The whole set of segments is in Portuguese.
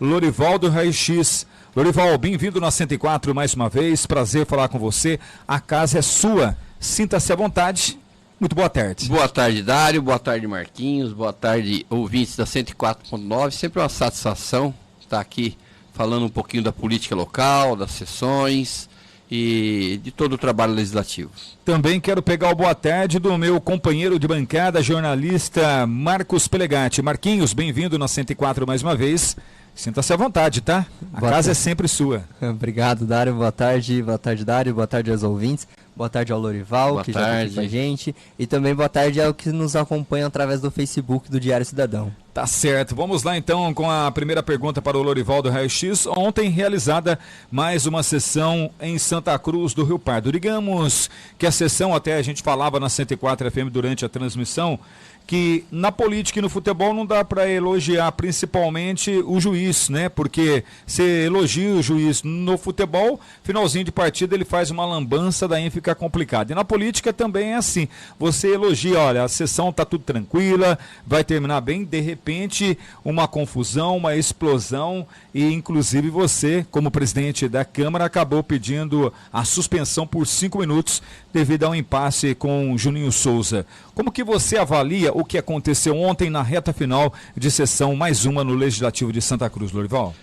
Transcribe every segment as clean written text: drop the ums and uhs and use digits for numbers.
Lorival do Raio X. Lorival, bem-vindo na 104 mais uma vez, prazer falar com você, a casa é sua, sinta-se à vontade, muito boa tarde. Boa tarde, Dário, boa tarde, Marquinhos, boa tarde, ouvintes da 104.9, sempre uma satisfação estar aqui falando um pouquinho da política local, das sessões e de todo o trabalho legislativo. Também quero pegar o boa tarde do meu companheiro de bancada, jornalista Marcos Pelegatti. Marquinhos, bem-vindo na 104 mais uma vez. Sinta-se à vontade, tá? A casa é sempre sua. Obrigado, Dário. Boa tarde, Dário. Boa tarde aos ouvintes. Boa tarde ao Lorival, que já está aqui com a gente. E também boa tarde ao que nos acompanha através do Facebook do Diário Cidadão. Tá certo. Vamos lá então com a primeira pergunta para o Lorival do Raio X. Ontem realizada mais uma sessão em Santa Cruz do Rio Pardo. Digamos que a sessão, até a gente falava na 104 FM durante a transmissão, que na política e no futebol não dá para elogiar principalmente o juiz, né? Porque você elogia o juiz no futebol, finalzinho de partida ele faz uma lambança, daí fica complicado. E na política também é assim, você elogia, olha, a sessão tá tudo tranquila, vai terminar bem, de repente uma confusão, uma explosão e inclusive você, como presidente da Câmara, acabou pedindo a suspensão por 5 minutos devido a um impasse com Juninho Souza. Como que você avalia o que aconteceu ontem na reta final de sessão, mais uma no Legislativo de Santa Cruz, Lorival?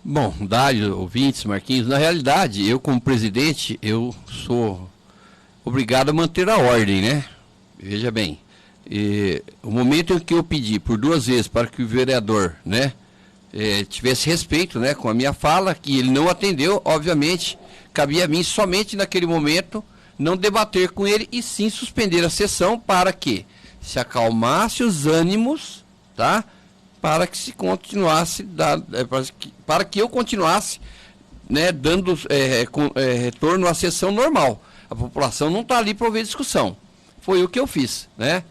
Bom, Dário, ouvintes, Marquinhos, na realidade, eu como presidente, eu sou obrigado a manter a ordem, né? Veja bem, o momento em que eu pedi por 2 vezes para que o vereador, né, tivesse respeito, né, com a minha fala, que ele não atendeu, obviamente, cabia a mim somente naquele momento não debater com ele e sim suspender a sessão para que se acalmasse os ânimos, tá? Para que se continuasse, para que eu continuasse, né, dando retorno à sessão normal. A população não está ali para ouvir discussão. Foi o que eu fiz, né?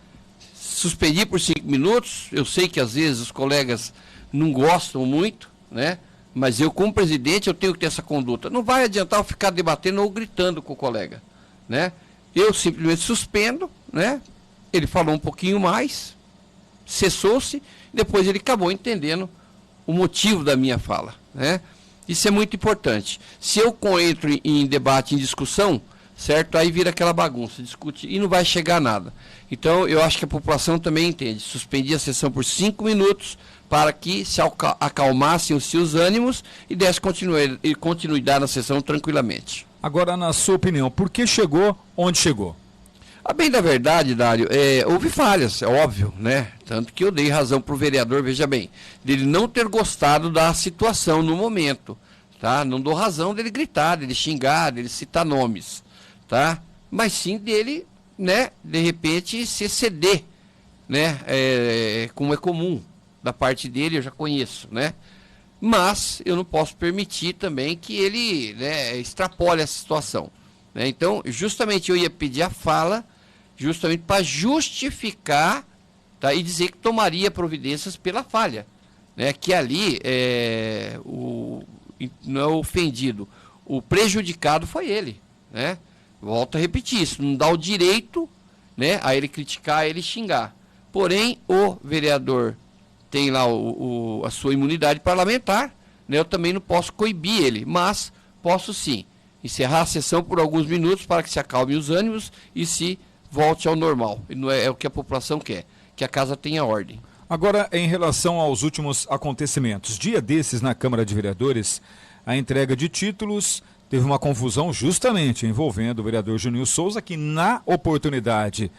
Suspendi por 5 minutos, eu sei que às vezes os colegas não gostam muito, né? Mas eu como presidente eu tenho que ter essa conduta. Não vai adiantar eu ficar debatendo ou gritando com o colega, né? Eu simplesmente suspendo, né? Ele falou um pouquinho mais, cessou-se, depois ele acabou entendendo o motivo da minha fala, né? Isso é muito importante. Se eu entro em debate, em discussão, certo? Aí vira aquela bagunça, discute e não vai chegar a nada. Então, eu acho que a população também entende. Suspendi a sessão por 5 minutos para que se acalmassem os seus ânimos e desse continuidade na sessão tranquilamente. Agora, na sua opinião, por que chegou onde chegou? A bem da verdade, Dário, houve falhas, é óbvio, né? Tanto que eu dei razão para o vereador, veja bem, dele não ter gostado da situação no momento, tá? Não dou razão dele gritar, dele xingar, dele citar nomes, tá? Mas sim dele, né, de repente se exceder, né? Como é comum da parte dele, eu já conheço, né? Mas eu não posso permitir também que ele, né, extrapole essa situação, né? Então, justamente eu ia pedir a fala, justamente para justificar, tá, e dizer que tomaria providências pela falha, né? Que ali não é o ofendido, o prejudicado foi ele, né? Volto a repetir isso, não dá o direito, né, a ele criticar, a ele xingar. Porém, o vereador tem lá a sua imunidade parlamentar, né? Eu também não posso coibir ele, mas posso sim encerrar a sessão por alguns minutos para que se acalme os ânimos e se volte ao normal. E não é o que a população quer, que a casa tenha ordem. Agora, em relação aos últimos acontecimentos, dia desses na Câmara de Vereadores, a entrega de títulos teve uma confusão justamente envolvendo o vereador Juninho Souza, que na oportunidade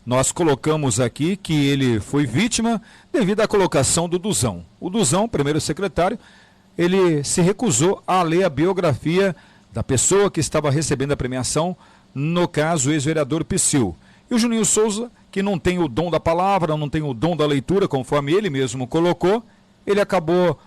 nós colocamos aqui que ele foi vítima devido à colocação do Duzão. O Duzão, primeiro secretário, ele se recusou a ler a biografia da pessoa que estava recebendo a premiação, no caso o ex-vereador Psyu. E o Juninho Souza, que não tem o dom da palavra, não tem o dom da leitura, conforme ele mesmo colocou, ele acabou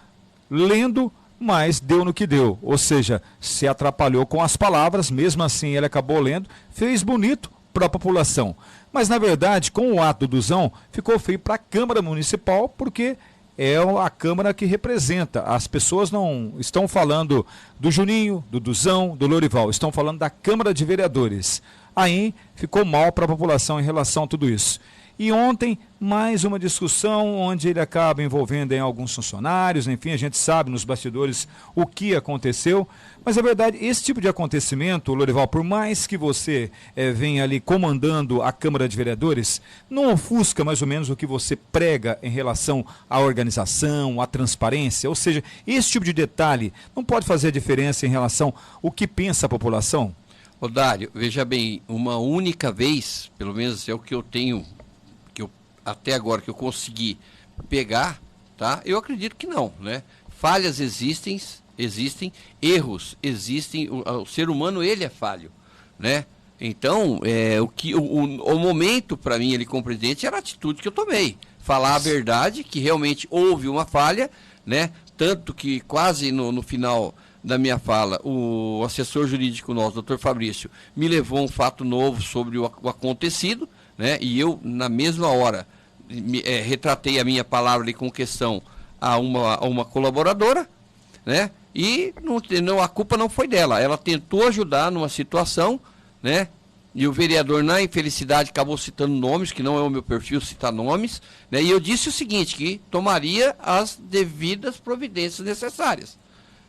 lendo, mas deu no que deu. Ou seja, se atrapalhou com as palavras, mesmo assim ele acabou lendo, fez bonito para a população. Mas na verdade, com o ato do Duzão, ficou feio para a Câmara Municipal, porque é a Câmara que representa. As pessoas não estão falando do Juninho, do Duzão, do Lorival, estão falando da Câmara de Vereadores. Aí ficou mal para a população em relação a tudo isso. E ontem, mais uma discussão onde ele acaba envolvendo em alguns funcionários, enfim, a gente sabe nos bastidores o que aconteceu. Mas, na verdade, esse tipo de acontecimento, Lorival, por mais que você venha ali comandando a Câmara de Vereadores, não ofusca mais ou menos o que você prega em relação à organização, à transparência? Ou seja, esse tipo de detalhe não pode fazer a diferença em relação ao que pensa a população? Ô Dário, veja bem, uma única vez, pelo menos é o que eu tenho, até agora que eu consegui pegar, tá? Eu acredito que não, né? Falhas existem, erros existem, o ser humano ele é falho, né? Então, o momento para mim ali como presidente era a atitude que eu tomei, falar a verdade, que realmente houve uma falha, né? Tanto que quase no final da minha fala, o assessor jurídico nosso, doutor Fabrício, me levou um fato novo sobre o acontecido, né? E eu, na mesma hora, retratei a minha palavra ali com questão a uma colaboradora, né? E a culpa não foi dela. Ela tentou ajudar numa situação, né? E o vereador, na infelicidade, acabou citando nomes, que não é o meu perfil citar nomes, né? E eu disse o seguinte, que tomaria as devidas providências necessárias,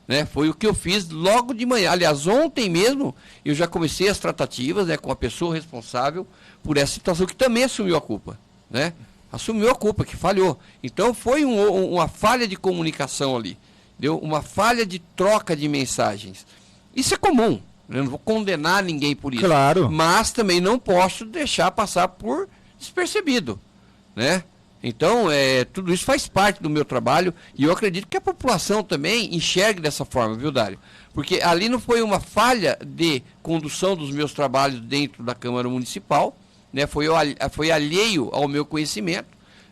né? Foi o que eu fiz logo de manhã. Aliás, ontem mesmo eu já comecei as tratativas, né, com a pessoa responsável por essa situação, que também assumiu a culpa, né? Assumiu a culpa, que falhou. Então foi uma falha de comunicação ali, deu uma falha de troca de mensagens. Isso é comum, eu não vou condenar ninguém por isso. Claro. Mas também não posso deixar passar por despercebido, né? Então, tudo isso faz parte do meu trabalho e eu acredito que a população também enxergue dessa forma, viu, Dário? Porque ali não foi uma falha de condução dos meus trabalhos dentro da Câmara Municipal, né? Foi alheio ao meu conhecimento,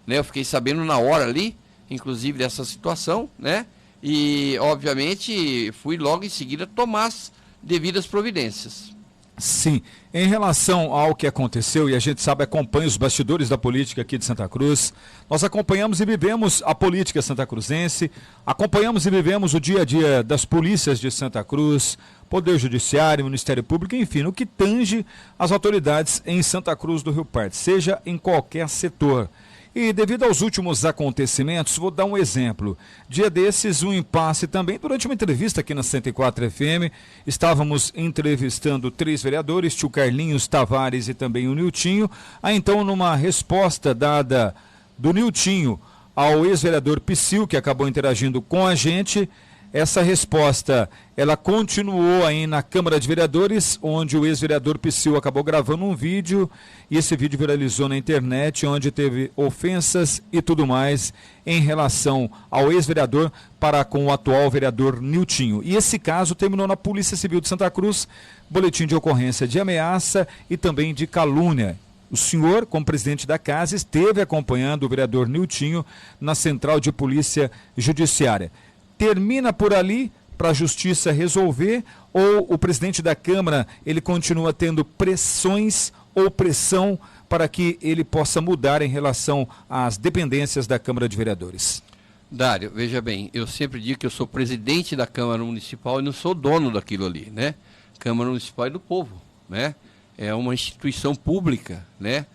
né? Eu fiquei sabendo na hora ali, inclusive, dessa situação, né? E, obviamente, fui logo em seguida tomar as devidas providências. Sim, em relação ao que aconteceu, e a gente sabe, acompanha os bastidores da política aqui de Santa Cruz, nós acompanhamos e vivemos a política santacruzense, acompanhamos e vivemos o dia a dia das polícias de Santa Cruz, Poder Judiciário, Ministério Público, enfim, no que tange as autoridades em Santa Cruz do Rio Pardo, seja em qualquer setor. E devido aos últimos acontecimentos, vou dar um exemplo. Dia desses, um impasse também. Durante uma entrevista aqui na 104 FM, estávamos entrevistando 3 vereadores, tio Carlinhos Tavares e também o Niltinho. Aí então, numa resposta dada do Niltinho ao ex-vereador Psyu, que acabou interagindo com a gente, essa resposta, ela continuou aí na Câmara de Vereadores, onde o ex-vereador Psyu acabou gravando um vídeo, e esse vídeo viralizou na internet, onde teve ofensas e tudo mais em relação ao ex-vereador para com o atual vereador Niltinho. E esse caso terminou na Polícia Civil de Santa Cruz, boletim de ocorrência de ameaça e também de calúnia. O senhor, como presidente da casa, esteve acompanhando o vereador Niltinho na Central de Polícia Judiciária. Termina por ali para a justiça resolver, ou o presidente da Câmara ele continua tendo pressões ou pressão para que ele possa mudar em relação às dependências da Câmara de Vereadores? Dário, veja bem, eu sempre digo que eu sou presidente da Câmara Municipal e não sou dono daquilo ali, né? Câmara Municipal é do povo, né? É uma instituição pública, né?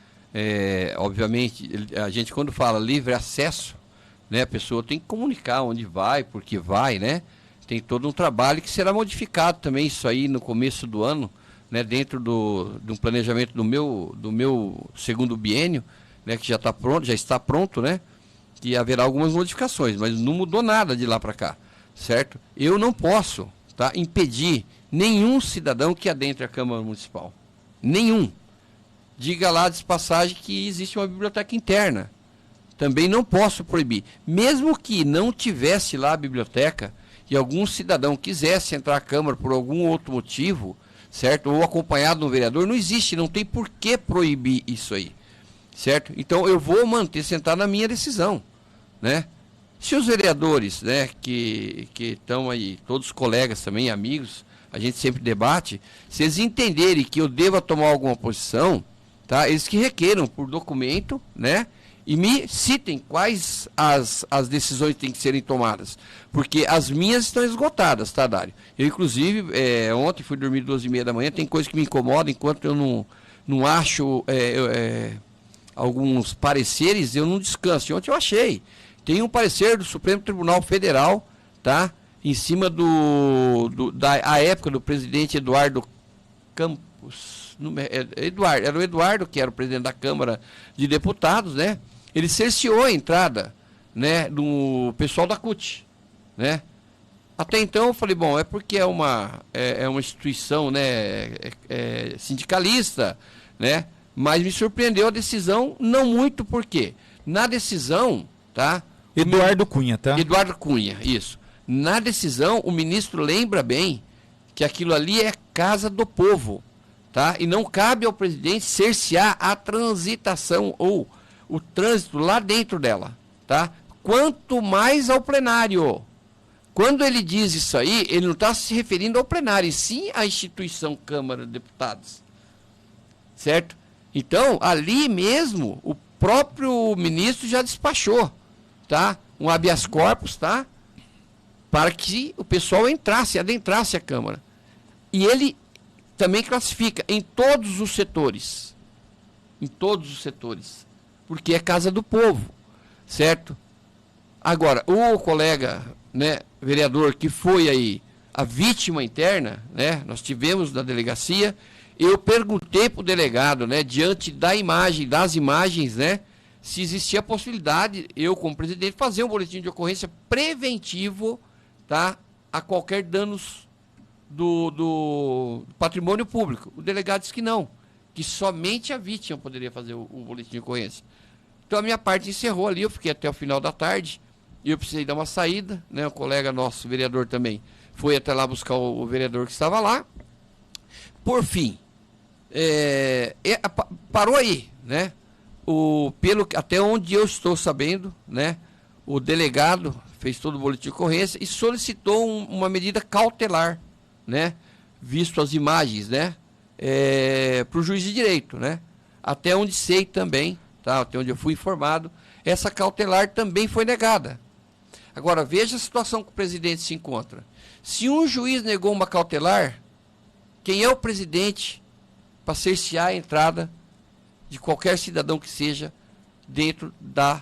Obviamente, a gente quando fala livre acesso, né, a pessoa tem que comunicar onde vai, por que vai, né? Tem todo um trabalho que será modificado também, isso aí no começo do ano, né, dentro de um planejamento do meu segundo biênio, né, que já está pronto, né? Que haverá algumas modificações, mas não mudou nada de lá para cá, certo? Eu não posso, tá, impedir nenhum cidadão que adentre a Câmara Municipal. Nenhum. Diga lá de passagem que existe uma biblioteca interna. Também não posso proibir. Mesmo que não tivesse lá a biblioteca e algum cidadão quisesse entrar à Câmara por algum outro motivo, certo? Ou acompanhado de um vereador, não existe, não tem por que proibir isso aí, certo? Então eu vou sentar na minha decisão, né? Se os vereadores, né, que estão aí, todos os colegas também, amigos, a gente sempre debate, se eles entenderem que eu deva tomar alguma posição, tá? Eles que requeram por documento, né? E me citem quais as decisões têm que serem tomadas. Porque as minhas estão esgotadas, tá, Dário? Eu, inclusive, ontem fui dormir 2h30 da manhã, tem coisa que me incomoda, enquanto eu não acho alguns pareceres, eu não descanso. Ontem eu achei. Tem um parecer do Supremo Tribunal Federal, tá? Em cima da época do presidente Eduardo Campos. Era o Eduardo, que era o presidente da Câmara de Deputados, né? Ele cerceou a entrada, né, do pessoal da CUT, né? Até então eu falei, bom, é porque é uma instituição, né, sindicalista, né? Mas me surpreendeu a decisão, não muito, porque na decisão, tá? Eduardo Cunha, tá? Eduardo Cunha, isso. Na decisão, o ministro lembra bem que aquilo ali é casa do povo, tá? E não cabe ao presidente cercear a transitação ou o trânsito lá dentro dela, tá? Quanto mais ao plenário. Quando ele diz isso aí, ele não está se referindo ao plenário, e sim à instituição Câmara de Deputados, certo? Então, ali mesmo, o próprio ministro já despachou, tá? Um habeas corpus, tá? Para que o pessoal adentrasse a Câmara. E ele também classifica em todos os setores. Em todos os setores. Porque é casa do povo, certo? Agora, o colega, né, vereador, que foi aí a vítima interna, né? Nós tivemos na delegacia, eu perguntei para o delegado, né, diante das imagens, né, se existia a possibilidade, eu como presidente, fazer um boletim de ocorrência preventivo, tá, a qualquer danos do patrimônio público. O delegado disse que não, que somente a vítima poderia fazer o boletim de ocorrência. Então a minha parte encerrou ali, eu fiquei até o final da tarde, e eu precisei dar uma saída, né, o colega nosso, vereador também, foi até lá buscar o vereador que estava lá. Por fim, parou aí, né? Até onde eu estou sabendo, né? O delegado fez todo o boletim de ocorrência e solicitou uma medida cautelar, né? Visto as imagens, né? Para o juiz de direito, né? Até onde sei também, tá? Até onde eu fui informado, essa cautelar também foi negada. Agora, veja a situação que o presidente se encontra. Se um juiz negou uma cautelar, quem é o presidente para cercear a entrada de qualquer cidadão que seja dentro da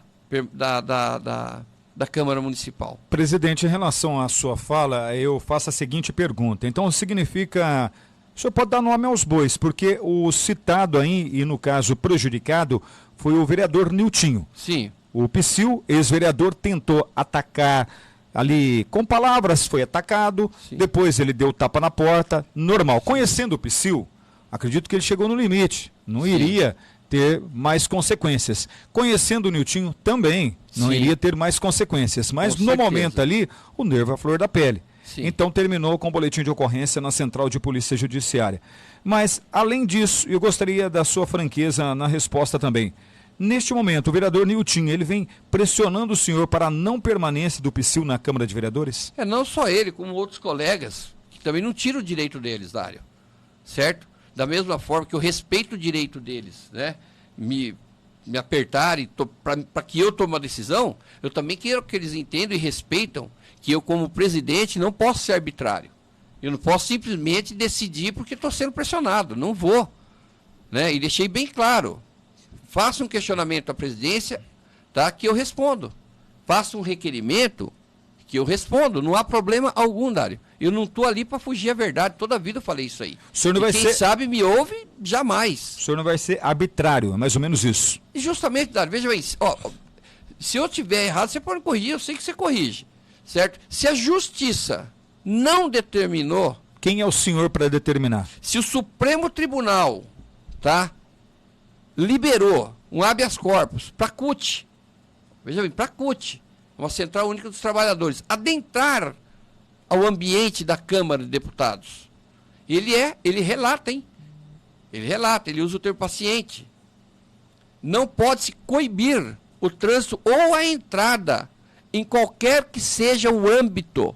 Câmara Municipal? Presidente, em relação à sua fala, eu faço a seguinte pergunta. Então, significa... O senhor pode dar nome aos bois, porque o citado aí, e no caso prejudicado, foi o vereador Niltinho. Sim. O Psyu, ex-vereador, tentou atacar ali com palavras, foi atacado, sim. Depois ele deu tapa na porta, normal. Conhecendo o Psyu, acredito que ele chegou no limite, não sim. Iria ter mais consequências. Conhecendo o Niltinho também, não sim. Iria ter mais consequências, mas com no certeza. Momento ali, o nervo é a flor da pele. Sim. Então terminou com o boletim de ocorrência na Central de Polícia Judiciária. Mas, além disso, eu gostaria da sua franqueza na resposta também. Neste momento, o vereador Niltinho, ele vem pressionando o senhor para a não permanência do Psyu na Câmara de Vereadores? Não só ele, como outros colegas, que também não tiram o direito deles, Dário. Certo? Da mesma forma que eu respeito o direito deles, né? Me apertarem para que eu tome uma decisão, eu também quero que eles entendam e respeitam que eu, como presidente, não posso ser arbitrário. Eu não posso simplesmente decidir porque estou sendo pressionado. Não vou. Né? E deixei bem claro. Faça um questionamento à presidência, tá, que eu respondo. Faça um requerimento que eu respondo. Não há problema algum, Dário. Eu não estou ali para fugir à verdade. Toda a vida eu falei isso aí. O senhor não vai quem sabe me ouve, jamais. O senhor não vai ser arbitrário, é mais ou menos isso. E justamente, Dário, veja bem, se eu tiver errado, você pode corrigir, eu sei que você corrige. Certo? Se a justiça não determinou... Quem é o senhor para determinar? Se o Supremo Tribunal, tá, liberou um habeas corpus para a CUT, veja bem, para a CUT, uma Central Única dos Trabalhadores, adentrar ao ambiente da Câmara de Deputados, ele relata, hein? Ele usa o termo paciente. Não pode se coibir o trânsito ou a entrada em qualquer que seja o âmbito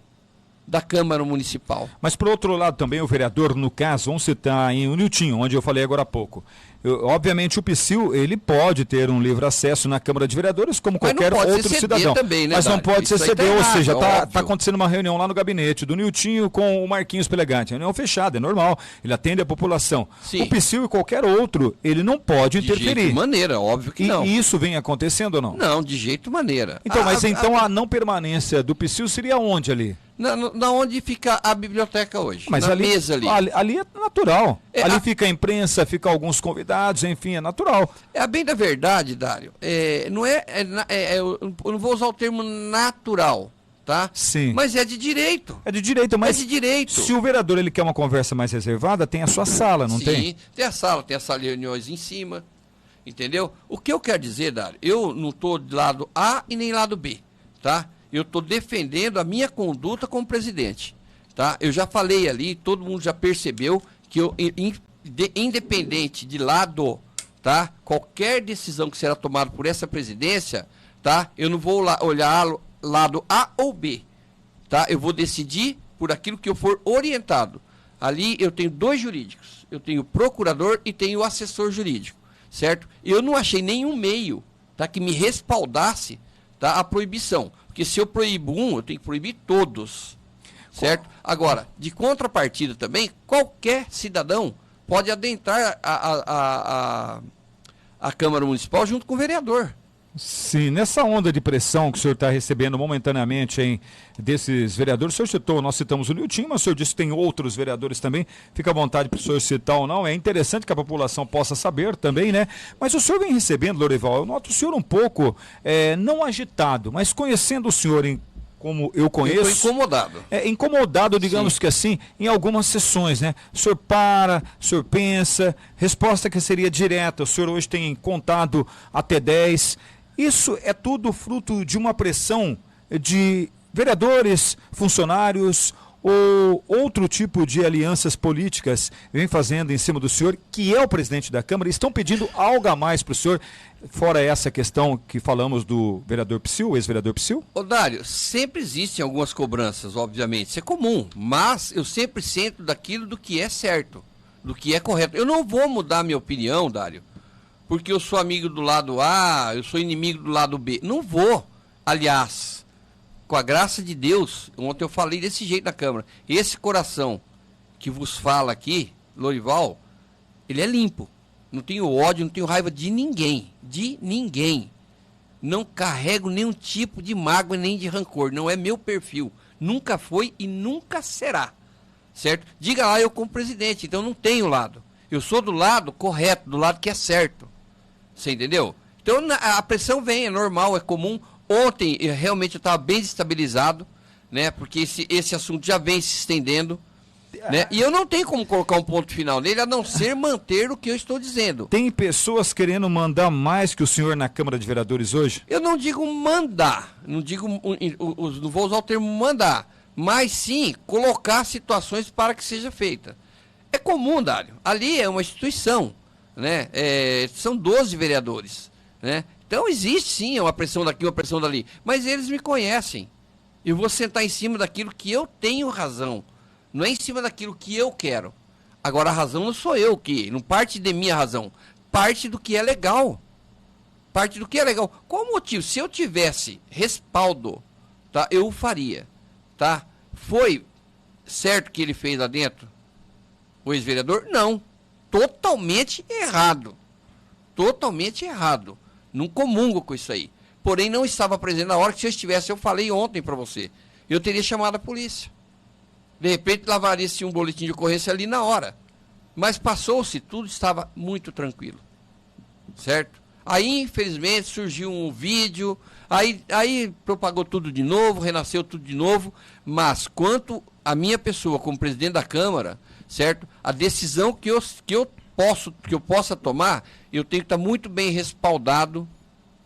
da Câmara Municipal. Mas, por outro lado, também o vereador, no caso, vamos citar em o Niltinho, onde eu falei agora há pouco, Obviamente o Psyu, ele pode ter um livre acesso na Câmara de Vereadores, como qualquer outro cidadão. Também, né, mas não pode ser CD, ou seja, está acontecendo uma reunião lá no gabinete do Niltinho com o Marquinhos Pelegante. Reunião fechada, é normal, ele atende a população. Sim. O Psyu e qualquer outro, ele não pode interferir. De jeito maneira, óbvio que não. E isso vem acontecendo ou não? Não, de jeito maneira. Então, a não permanência do Psyu seria onde ali? Na onde fica a biblioteca hoje? Mas na ali, mesa ali. Ali é natural. Ali fica a imprensa, fica alguns convidados, enfim, é natural. A bem da verdade, Dário, eu não vou usar o termo natural, tá? Sim. Mas é de direito. É de direito, mas é de direito. Se o vereador ele quer uma conversa mais reservada, tem a sua sala, não tem? Sim, tem a sala de reuniões em cima, entendeu? O que eu quero dizer, Dário, eu não estou de lado A e nem lado B, tá? Eu estou defendendo a minha conduta como presidente, tá? Eu já falei ali, todo mundo já percebeu que eu, independente de lado, tá? Qualquer decisão que será tomada por essa presidência, tá? Eu não vou olhar lado A ou B, tá? Eu vou decidir por aquilo que eu for orientado. Ali eu tenho 2 jurídicos, eu tenho o procurador e tenho o assessor jurídico, certo? Eu não achei nenhum meio, tá? Que me respaldasse, tá? A proibição. Porque se eu proíbo um, eu tenho que proibir todos, certo? Agora, de contrapartida também, qualquer cidadão pode adentrar a Câmara Municipal junto com o vereador. Sim, nessa onda de pressão que o senhor está recebendo momentaneamente desses vereadores, o senhor citou, nós citamos o Niltinho, mas o senhor disse que tem outros vereadores também, fica à vontade para o senhor citar ou não, é interessante que a população possa saber também, né? Mas o senhor vem recebendo, Lorival, eu noto o senhor um pouco, não agitado, mas conhecendo o senhor como eu conheço. Eu estou incomodado. Incomodado, digamos Sim. que assim, em algumas sessões, né? O senhor para, o senhor pensa, resposta que seria direta, o senhor hoje tem contado até 10. Isso é tudo fruto de uma pressão de vereadores, funcionários ou outro tipo de alianças políticas vem fazendo em cima do senhor, que é o presidente da Câmara, estão pedindo algo a mais para o senhor, fora essa questão que falamos do vereador Psyu, ex-vereador Psyu? Ô Dário, sempre existem algumas cobranças, obviamente, isso é comum, mas eu sempre sento daquilo do que é certo, do que é correto. Eu não vou mudar minha opinião, Dário, porque eu sou amigo do lado A, eu sou inimigo do lado B. Não vou. Aliás, com a graça de Deus, ontem eu falei desse jeito na Câmara, esse coração que vos fala aqui, Lorival, ele é limpo. Não tenho ódio, não tenho raiva de ninguém. De ninguém. Não carrego nenhum tipo de mágoa nem de rancor. Não é meu perfil. Nunca foi e nunca será. Certo? Diga lá, eu como presidente, então não tenho lado. Eu sou do lado correto, do lado que é certo. Você entendeu? Então a pressão vem, é normal, é comum. Ontem realmente eu estava bem desestabilizado, né? Porque esse assunto já vem se estendendo. Né? E eu não tenho como colocar um ponto final nele, a não ser manter o que eu estou dizendo. Tem pessoas querendo mandar mais que o senhor na Câmara de Vereadores hoje? Eu não digo mandar, não vou usar o termo mandar, mas sim colocar situações para que seja feita. É comum, Dário. Ali é uma instituição, né? São 12 vereadores, né? Então existe sim uma pressão daqui, uma pressão dali. Mas eles me conhecem. Eu vou sentar em cima daquilo que eu tenho razão. Não é em cima daquilo que eu quero. Agora a razão não sou eu que, não parte de minha razão. Parte do que é legal. Parte do que é legal. Qual o motivo? Se eu tivesse respaldo, tá? Eu o faria, tá? Foi certo que ele fez lá dentro? O ex-vereador? Não. Totalmente errado. Totalmente errado. Não comungo com isso aí. Porém, não estava presente na hora que se eu estivesse, eu falei ontem para você. Eu teria chamado a polícia. De repente, lavaria-se um boletim de ocorrência ali na hora. Mas passou-se, tudo estava muito tranquilo. Certo? Aí, infelizmente, surgiu um vídeo, aí propagou tudo de novo, renasceu tudo de novo. Mas, quanto a minha pessoa como presidente da Câmara, certo? A decisão que eu possa tomar, eu tenho que estar muito bem respaldado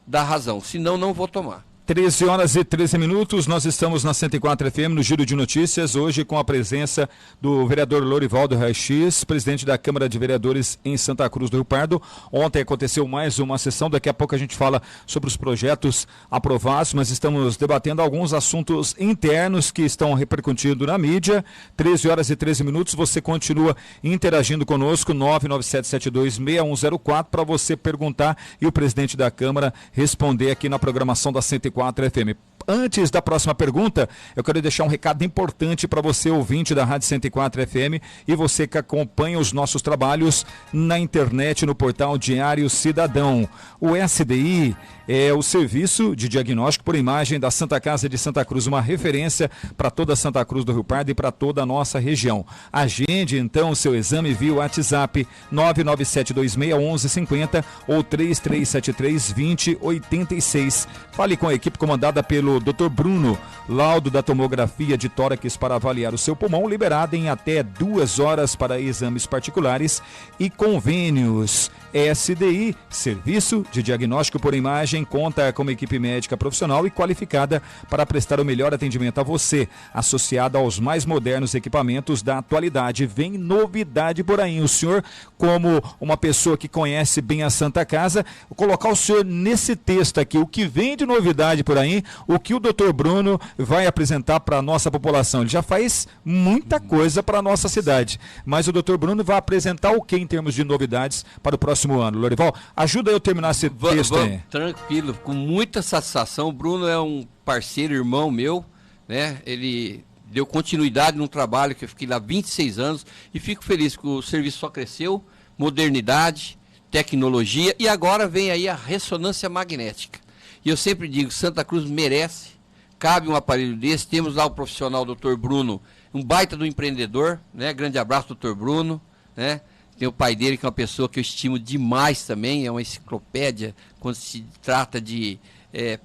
da razão, senão não vou tomar. 13 horas e 13 minutos, nós estamos na 104 FM, no Giro de Notícias, hoje com a presença do vereador Lorivaldo Raix, presidente da Câmara de Vereadores em Santa Cruz do Rio Pardo. Ontem aconteceu mais uma sessão, daqui a pouco a gente fala sobre os projetos aprovados, mas estamos debatendo alguns assuntos internos que estão repercutindo na mídia. 13 horas e 13 minutos, você continua interagindo conosco, 997726104, para você perguntar e o presidente da Câmara responder aqui na programação da 104 FM. Antes da próxima pergunta, eu quero deixar um recado importante para você, ouvinte da Rádio 104 FM, e você que acompanha os nossos trabalhos na internet, no portal Diário Cidadão. O SDI é o Serviço de Diagnóstico por Imagem da Santa Casa de Santa Cruz, uma referência para toda Santa Cruz do Rio Pardo e para toda a nossa região. Agende então o seu exame via WhatsApp 997261150 ou 3373-2086. Fale com a equipe comandada pelo Dr. Bruno. Laudo da tomografia de tórax para avaliar o seu pulmão, liberado em até 2 horas para exames particulares e convênios. SDI, Serviço de Diagnóstico por Imagem, conta com uma equipe médica profissional e qualificada para prestar o melhor atendimento a você, associada aos mais modernos equipamentos da atualidade. Vem novidade por aí. O senhor, como uma pessoa que conhece bem a Santa Casa, vou colocar o senhor nesse texto aqui, o que vem de novidade por aí, o que o Dr. Bruno vai apresentar para a nossa população. Ele já faz muita coisa para a nossa cidade, mas o Dr. Bruno vai apresentar o que em termos de novidades para o próximo ano? Lorival, ajuda eu a terminar esse texto aí. Tranquilo, com muita satisfação. O Bruno é um parceiro, irmão meu, né? Ele deu continuidade num trabalho que eu fiquei lá 26 anos e fico feliz que o serviço só cresceu, modernidade, tecnologia, e agora vem aí a ressonância magnética. E eu sempre digo, Santa Cruz merece, cabe um aparelho desse. Temos lá o profissional Dr. Bruno, um baita do empreendedor, né? Grande abraço, Dr. Bruno, né? Tem o pai dele, que é uma pessoa que eu estimo demais também, é uma enciclopédia quando se trata de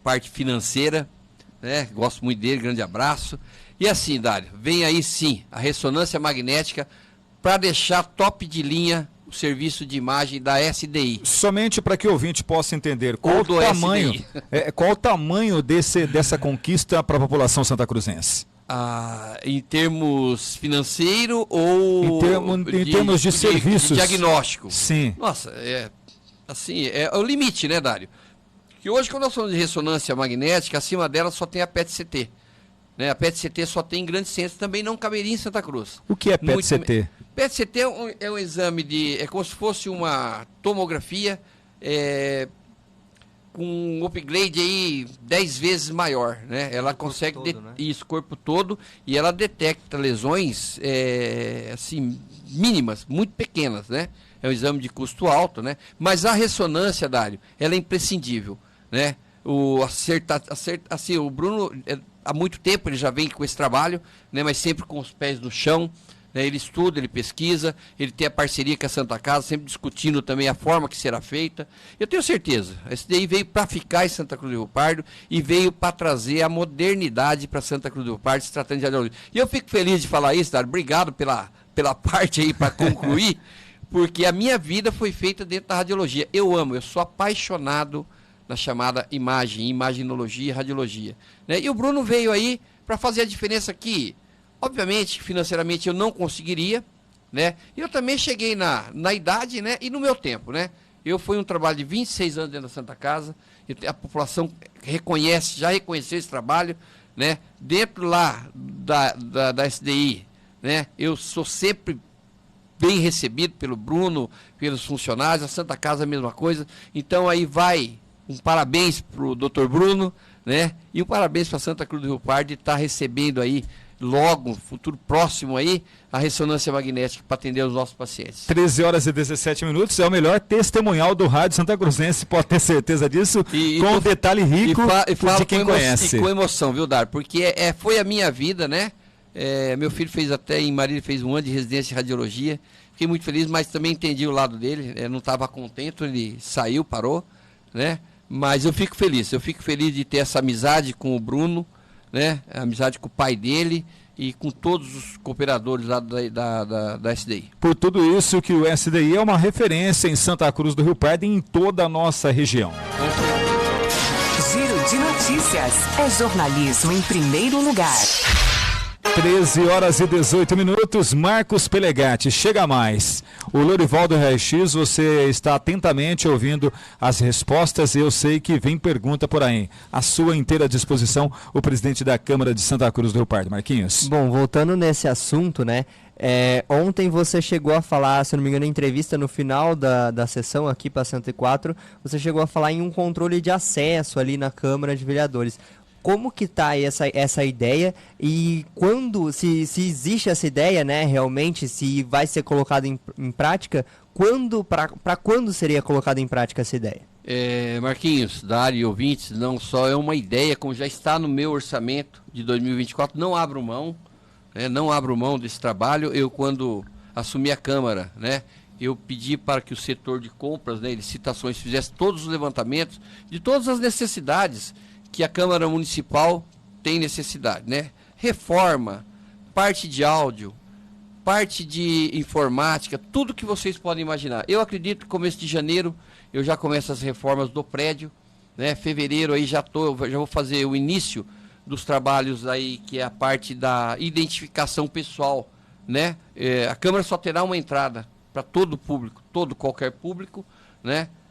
parte financeira, né? Gosto muito dele, grande abraço. E assim, Dário, vem aí sim a ressonância magnética para deixar top de linha o serviço de imagem da SDI. Somente para que o ouvinte possa entender qual o tamanho dessa conquista para a população santacruzense. Em termos financeiro ou em termos de serviços? De diagnóstico. Sim. Nossa, é o limite, né, Dário? Que hoje, quando nós falamos de ressonância magnética, acima dela só tem a PET-CT. Né? A PET-CT só tem em grandes centros, também não caberia em Santa Cruz. O que é PET-CT? PET-CT é um exame é como se fosse uma tomografia com um upgrade aí 10 vezes maior, né? Ela consegue isso, corpo todo, e ela detecta lesões assim, mínimas, muito pequenas, né? É um exame de custo alto, né? Mas a ressonância, Dário, ela é imprescindível, né? O Bruno, há muito tempo ele já vem com esse trabalho, né? Mas sempre com os pés no chão. Ele estuda, ele pesquisa, ele tem a parceria com a Santa Casa, sempre discutindo também a forma que será feita. Eu tenho certeza, a SDI veio para ficar em Santa Cruz do Rio Pardo e veio para trazer a modernidade para Santa Cruz do Rio Pardo, se tratando de radiologia. E eu fico feliz de falar isso, Dário. Obrigado pela parte aí para concluir, porque a minha vida foi feita dentro da radiologia. Eu sou apaixonado na chamada imaginologia e radiologia. Né? E o Bruno veio aí para fazer a diferença aqui. Obviamente, financeiramente eu não conseguiria, né? E eu também cheguei na idade, né? E no meu tempo, né? Eu fui um trabalho de 26 anos dentro da Santa Casa, a população já reconheceu esse trabalho, né? Dentro lá da SDI, né? Eu sou sempre bem recebido pelo Bruno, pelos funcionários, a Santa Casa a mesma coisa. Então aí vai um parabéns para o Dr. Bruno, né? E um parabéns para Santa Cruz do Rio Pardo de estar recebendo aí logo, futuro próximo aí, a ressonância magnética para atender os nossos pacientes. 13 horas e 17 minutos, é o melhor testemunhal do rádio Santa Cruzense, pode ter certeza disso, com um detalhe rico de quem conhece. E com emoção, viu, Dar? Porque foi a minha vida, né? Meu filho fez em Marília, fez 1 ano de residência em radiologia, fiquei muito feliz, mas também entendi o lado dele, não estava contente, ele saiu, parou, né? Mas eu fico feliz de ter essa amizade com o Bruno, né? Amizade com o pai dele e com todos os cooperadores lá da SDI. Por tudo isso que o SDI é uma referência em Santa Cruz do Rio Pardo e em toda a nossa região. Giro de Notícias. É jornalismo em primeiro lugar. 13h18. Marcos Pelegatti, chega mais. O Lorivaldo Raio-X, você está atentamente ouvindo as respostas e eu sei que vem pergunta por aí. À sua inteira disposição, o presidente da Câmara de Santa Cruz do Rio Pardo, Marquinhos. Bom, voltando nesse assunto, né? Ontem você chegou a falar, se não me engano, em entrevista no final da sessão aqui para 104, você chegou a falar em um controle de acesso ali na Câmara de Vereadores. Como que está essa ideia e quando, se existe essa ideia, né, realmente, se vai ser colocada em prática, para quando seria colocada em prática essa ideia? Marquinhos, Dário e ouvintes, não só é uma ideia, como já está no meu orçamento de 2024, não abro mão, não abro mão desse trabalho. Eu, quando assumi a Câmara, eu pedi para que o setor de compras, licitações, fizesse todos os levantamentos de todas as necessidades que a Câmara Municipal tem necessidade, Reforma, parte de áudio, parte de informática, tudo que vocês podem imaginar. Eu acredito que começo de janeiro eu já começo as reformas do prédio, Fevereiro aí já vou fazer o início dos trabalhos aí, que é a parte da identificação pessoal, a Câmara só terá uma entrada para todo público, qualquer público,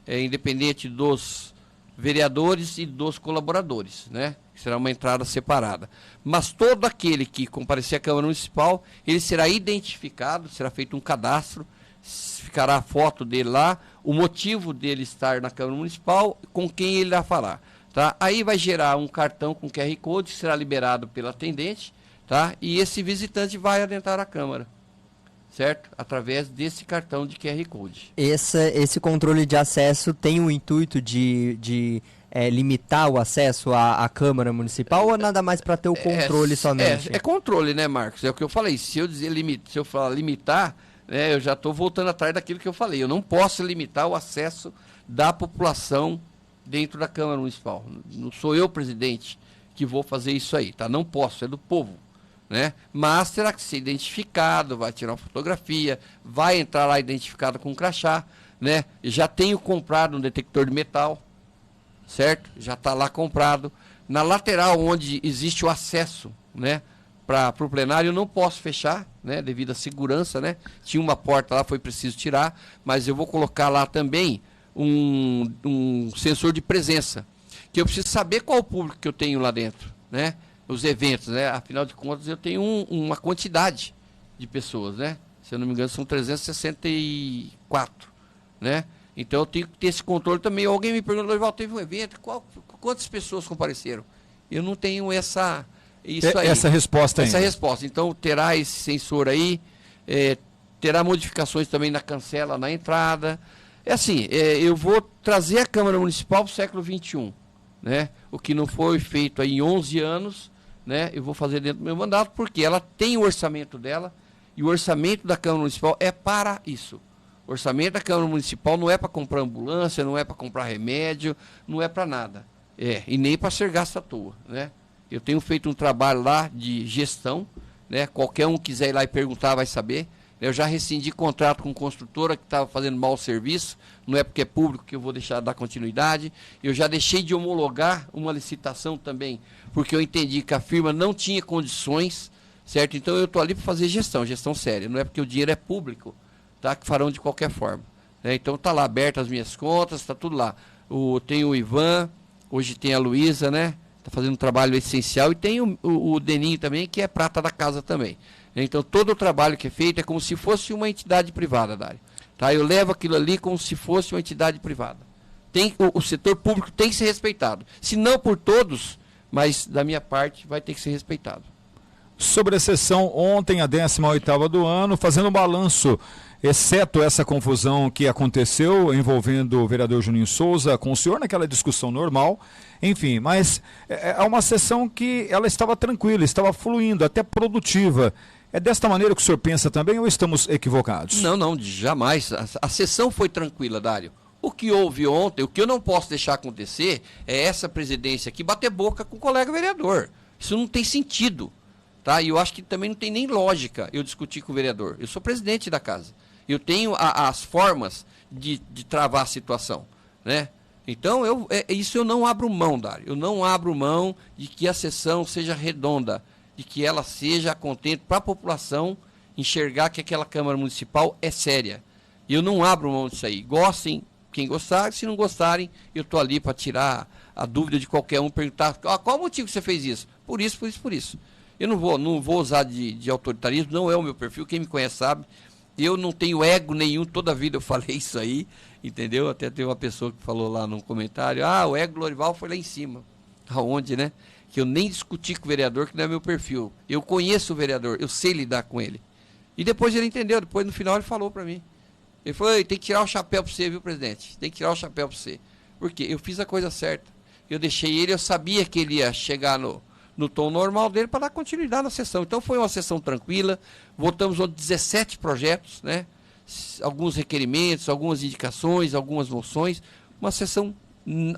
independente dos vereadores e dos colaboradores, que será uma entrada separada. Mas todo aquele que comparecer à Câmara Municipal, ele será identificado, será feito um cadastro, ficará a foto dele lá, o motivo dele estar na Câmara Municipal, com quem ele irá falar. Tá? Aí vai gerar um cartão com QR Code, que será liberado pela atendente, tá? E esse visitante vai adentrar a Câmara, certo? Através desse cartão de QR Code. Esse controle de acesso tem o intuito de limitar o acesso à Câmara Municipal ou nada mais para ter o controle somente? É controle, né, Marcos? É o que eu falei. Se eu falar limitar, eu já estou voltando atrás daquilo que eu falei. Eu não posso limitar o acesso da população dentro da Câmara Municipal. Não sou eu, presidente, que vou fazer isso aí, tá? Não posso, é do povo. Mas terá que ser identificado, vai tirar uma fotografia, vai entrar lá identificado com um crachá, Já tenho comprado um detector de metal, certo? Já está lá comprado. Na lateral, onde existe o acesso, para o plenário, eu não posso fechar, devido à segurança, Tinha uma porta lá, foi preciso tirar, mas eu vou colocar lá também um sensor de presença, que eu preciso saber qual o público que eu tenho lá dentro, Os eventos, Afinal de contas, eu tenho uma quantidade de pessoas, Se eu não me engano, são 364, Então, eu tenho que ter esse controle também. Alguém me perguntou, Lorivaldo, teve um evento, quantas pessoas compareceram? Eu não tenho essa resposta ainda. Essa resposta. Então, terá esse sensor aí, terá modificações também na cancela, na entrada. Eu vou trazer a Câmara Municipal para o século XXI, O que não foi feito aí em 11 anos, eu vou fazer dentro do meu mandato, porque ela tem o orçamento dela, e o orçamento da Câmara Municipal é para isso. O orçamento da Câmara Municipal não é para comprar ambulância, não é para comprar remédio, não é para nada. E nem para ser gasto à toa, Eu tenho feito um trabalho lá de gestão, Qualquer um quiser ir lá e perguntar vai saber. Eu já rescindi contrato com construtora que estava fazendo mau serviço, não é porque é público que eu vou deixar de dar continuidade. Eu já deixei de homologar uma licitação também, porque eu entendi que a firma não tinha condições, certo? Então eu estou ali para fazer gestão séria, não é porque o dinheiro é público, tá? Que farão de qualquer forma. Então está lá aberto as minhas contas, está tudo lá. Tem o Ivan, hoje tem a Luísa, Está fazendo um trabalho essencial, e tem o Deninho também, que é prata da casa também. Então, todo o trabalho que é feito é como se fosse uma entidade privada, Dário. Tá? Eu levo aquilo ali como se fosse uma entidade privada. O setor público tem que ser respeitado. Se não por todos, mas da minha parte vai ter que ser respeitado. Sobre a sessão ontem, a 18ª do ano, fazendo um balanço, exceto essa confusão que aconteceu envolvendo o vereador Juninho Souza com o senhor naquela discussão normal, enfim, mas é uma sessão que ela estava tranquila, estava fluindo, até produtiva. É desta maneira que o senhor pensa também ou estamos equivocados? Não, jamais. A sessão foi tranquila, Dário. O que houve ontem, o que eu não posso deixar acontecer é essa presidência aqui bater boca com o colega vereador. Isso não tem sentido. Tá? E eu acho que também não tem nem lógica eu discutir com o vereador. Eu sou presidente da casa. Eu tenho as formas de travar a situação. Então, isso eu não abro mão, Dário. Eu não abro mão de que a sessão seja redonda, de que ela seja contente para a população enxergar que aquela Câmara Municipal é séria. E eu não abro mão disso aí. Gostem, quem gostar, se não gostarem, eu estou ali para tirar a dúvida de qualquer um, perguntar qual o motivo que você fez isso? Por isso, por isso, por isso. Eu não vou usar de autoritarismo, não é o meu perfil, quem me conhece sabe. Eu não tenho ego nenhum, toda a vida eu falei isso aí, entendeu? Até teve uma pessoa que falou lá no comentário, o ego do Lorival foi lá em cima. Aonde, né? Que eu nem discuti com o vereador, que não é meu perfil. Eu conheço o vereador, eu sei lidar com ele. E depois ele entendeu, depois no final ele falou para mim. Ele falou, tem que tirar o chapéu para você, viu, presidente? Tem que tirar o chapéu para você. Por quê? Eu fiz a coisa certa. Eu deixei ele, eu sabia que ele ia chegar no tom normal dele para dar continuidade na sessão. Então foi uma sessão tranquila, votamos 17 projetos, né? Alguns requerimentos, algumas indicações, algumas moções, uma sessão,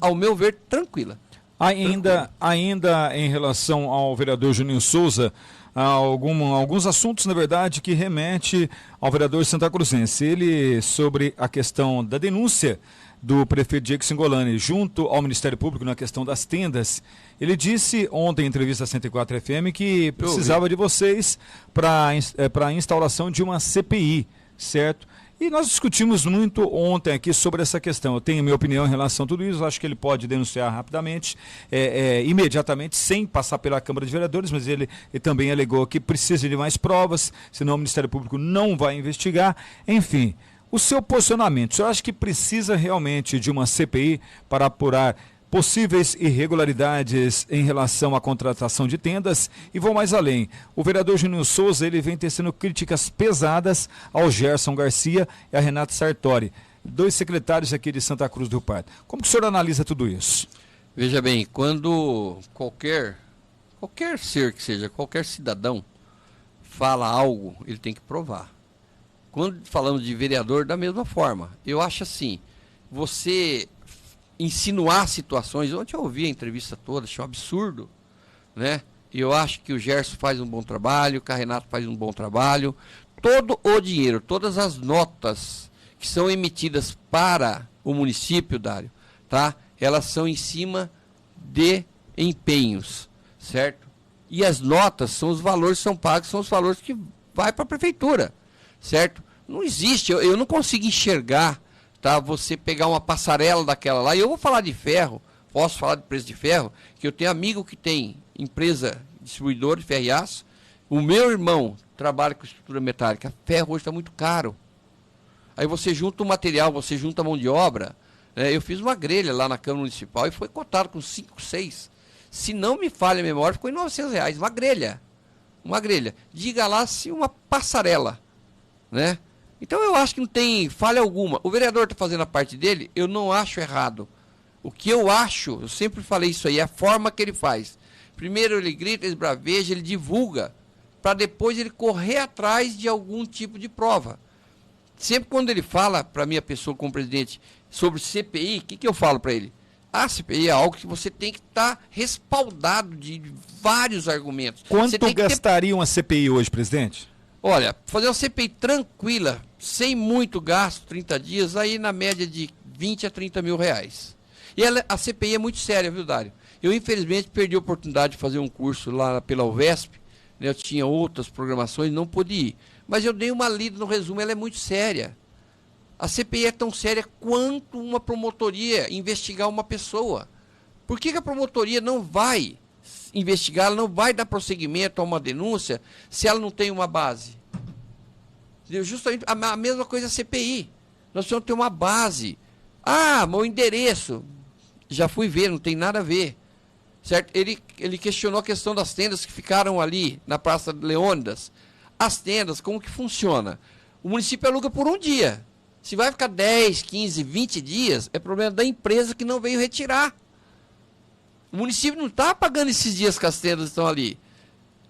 ao meu ver, tranquila. Ainda em relação ao vereador Juninho Souza, alguns assuntos, na verdade, que remete ao vereador Santa Cruzense. Ele, sobre a questão da denúncia do prefeito Diego Singolani junto ao Ministério Público na questão das tendas, ele disse ontem em entrevista à 104 FM que precisava de vocês para a instauração de uma CPI, certo? E nós discutimos muito ontem aqui sobre essa questão. Eu tenho minha opinião em relação a tudo isso, acho que ele pode denunciar rapidamente, imediatamente, sem passar pela Câmara de Vereadores, mas ele também alegou que precisa de mais provas, senão o Ministério Público não vai investigar. Enfim, o seu posicionamento, o senhor acha que precisa realmente de uma CPI para apurar possíveis irregularidades em relação à contratação de tendas? E vou mais além, o vereador Juninho Souza, ele vem tecendo críticas pesadas ao Gerson Garcia e a Renata Sartori, 2 secretários aqui de Santa Cruz do Pardo. Como que o senhor analisa tudo isso? Veja bem, quando qualquer ser que seja, qualquer cidadão fala algo, ele tem que provar. Quando falamos de vereador, da mesma forma. Eu acho assim, você insinuar situações, ontem eu ouvi a entrevista toda, achei um absurdo, né? Eu acho que o Gerson faz um bom trabalho, que a Renata faz um bom trabalho. Todo o dinheiro, todas as notas que são emitidas para o município, Dário, tá? Elas são em cima de empenhos, certo? E as notas são os valores que são pagos, são os valores que vai para a prefeitura, certo? Não existe, eu não consigo enxergar, tá? Você pegar uma passarela daquela lá, e eu vou falar de ferro, posso falar de preço de ferro, que eu tenho amigo que tem empresa distribuidora de ferro e aço, o meu irmão trabalha com estrutura metálica, ferro hoje está muito caro. Aí você junta o material, você junta a mão de obra, né? Eu fiz uma grelha lá na Câmara Municipal e foi cotado com 5, 6. Se não me falha a memória, ficou em R$900, uma grelha. Uma grelha. Diga lá se uma passarela, né? Então eu acho que não tem falha alguma. O vereador está fazendo a parte dele, eu não acho errado. O que eu acho, eu sempre falei isso aí, é a forma que ele faz. Primeiro ele grita, ele esbraveja, ele divulga, para depois ele correr atrás de algum tipo de prova. Sempre quando ele fala para a minha pessoa como presidente sobre CPI, o que eu falo para ele? A CPI é algo que você tem que estar respaldado de vários argumentos. Quanto gastaria uma CPI hoje, presidente? Olha, fazer uma CPI tranquila, sem muito gasto, 30 dias, aí na média de 20 a 30 mil reais. E a CPI é muito séria, viu, Dário? Eu, infelizmente, perdi a oportunidade de fazer um curso lá pela UVESP, né? Eu tinha outras programações, não pude ir. Mas eu dei uma lida no resumo, ela é muito séria. A CPI é tão séria quanto uma promotoria investigar uma pessoa. Por que a promotoria não vai investigar, ela não vai dar prosseguimento a uma denúncia se ela não tem uma base? Justamente a mesma coisa a CPI. Nós precisamos ter uma base. Meu endereço. Já fui ver, não tem nada a ver. Certo? Ele questionou a questão das tendas que ficaram ali na Praça de Leônidas. As tendas, como que funciona? O município aluga por um dia. Se vai ficar 10, 15, 20 dias, é problema da empresa que não veio retirar. O município não está pagando esses dias que as tendas estão ali.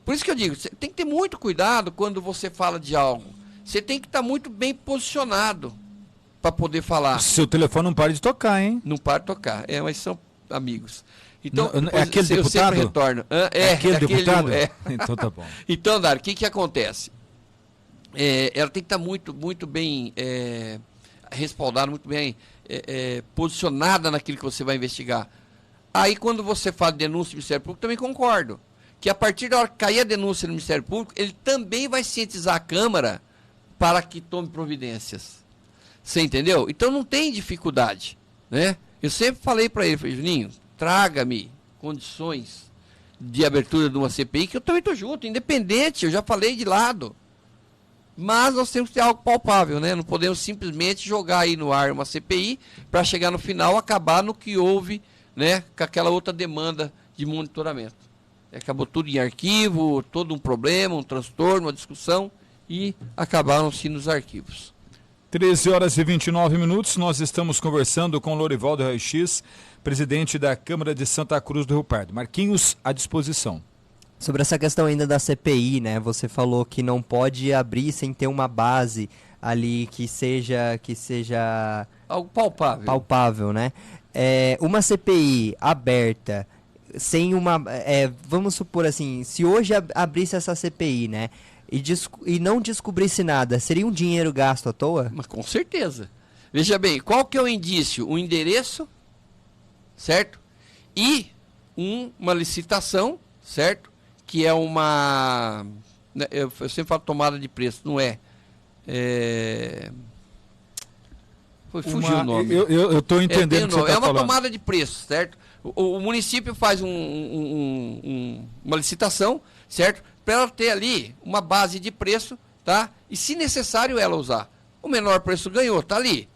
Por isso que eu digo, você tem que ter muito cuidado quando você fala de algo. Você tem que estar muito bem posicionado para poder falar. Seu telefone não para de tocar, hein? Não para de tocar, mas são amigos. Então, é aquele deputado? Eu sempre retorno. É aquele deputado? É. Então tá bom. Então, Dário, o que acontece? Ela tem que estar muito, muito bem... respaldada, muito bem posicionada naquilo que você vai investigar. Aí, quando você fala de denúncia do Ministério Público, também concordo. Que a partir da hora que cair a denúncia do Ministério Público, ele também vai cientizar a Câmara para que tome providências. Você entendeu? Então não tem dificuldade, né? Eu sempre falei para ele, Juninho, traga-me condições de abertura de uma CPI, que eu também estou junto, independente, eu já falei de lado. Mas nós temos que ter algo palpável, né? Não podemos simplesmente jogar aí no ar uma CPI para chegar no final, acabar no que houve, né, com aquela outra demanda de monitoramento. Acabou tudo em arquivo, todo um problema, um transtorno, uma discussão, e acabaram-se nos arquivos. 13h29, nós estamos conversando com Lorivaldo Raio-X, presidente da Câmara de Santa Cruz do Rio Pardo. Marquinhos, à disposição. Sobre essa questão ainda da CPI, né? Você falou que não pode abrir sem ter uma base ali que seja algo palpável. Palpável, né? Uma CPI aberta sem uma, vamos supor assim, se hoje abrisse essa CPI, né? E não descobrisse nada, seria um dinheiro gasto à toa? Mas com certeza. Veja bem, qual que é o indício? O endereço, certo? E uma licitação, certo? Que é uma... Eu sempre falo tomada de preço, não é? Fugiu o nome. Eu estou entendendo o que você está falando. É uma tomada de preço, certo? O município faz uma licitação, certo? Para ela ter ali uma base de preço, tá? E se necessário ela usar. O menor preço ganhou, tá ali.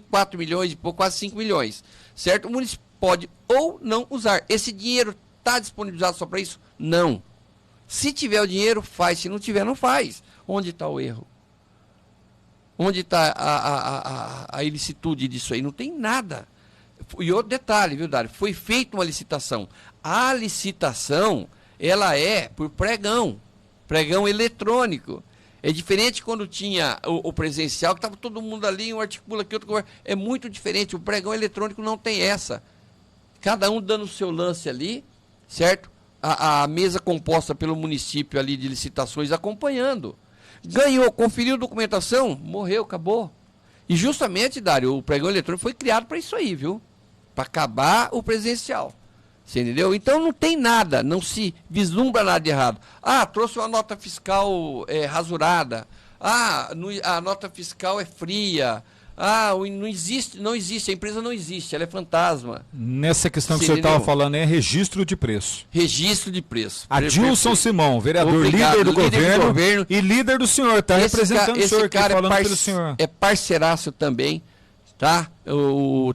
4 milhões e pouco, quase 5 milhões, certo? O município pode ou não usar. Esse dinheiro está disponibilizado só para isso? Não. Se tiver o dinheiro, faz. Se não tiver, não faz. Onde está o erro? Onde está a ilicitude disso aí? Não tem nada. E outro detalhe, viu, Dário? Foi feita uma licitação. A licitação, ela é por pregão eletrônico. É diferente quando tinha o presencial, que estava todo mundo ali, um articula aqui, outro conversa. É muito diferente. O pregão eletrônico não tem essa. Cada um dando o seu lance ali, certo? A mesa composta pelo município ali de licitações acompanhando. Ganhou, conferiu documentação, morreu, acabou. E justamente, Dário, o pregão eletrônico foi criado para isso aí, viu? Para acabar o presencial. Você entendeu? Então não tem nada, não se vislumbra nada de errado. Trouxe uma nota fiscal rasurada. A nota fiscal é fria. Não existe, a empresa não existe, ela é fantasma. Nessa questão que o senhor estava falando, é registro de preço. Registro de preço. Adilson Simão, vereador, líder do governo e líder do senhor, está representando o senhor aqui, falando pelo senhor. É parceiraço também, tá?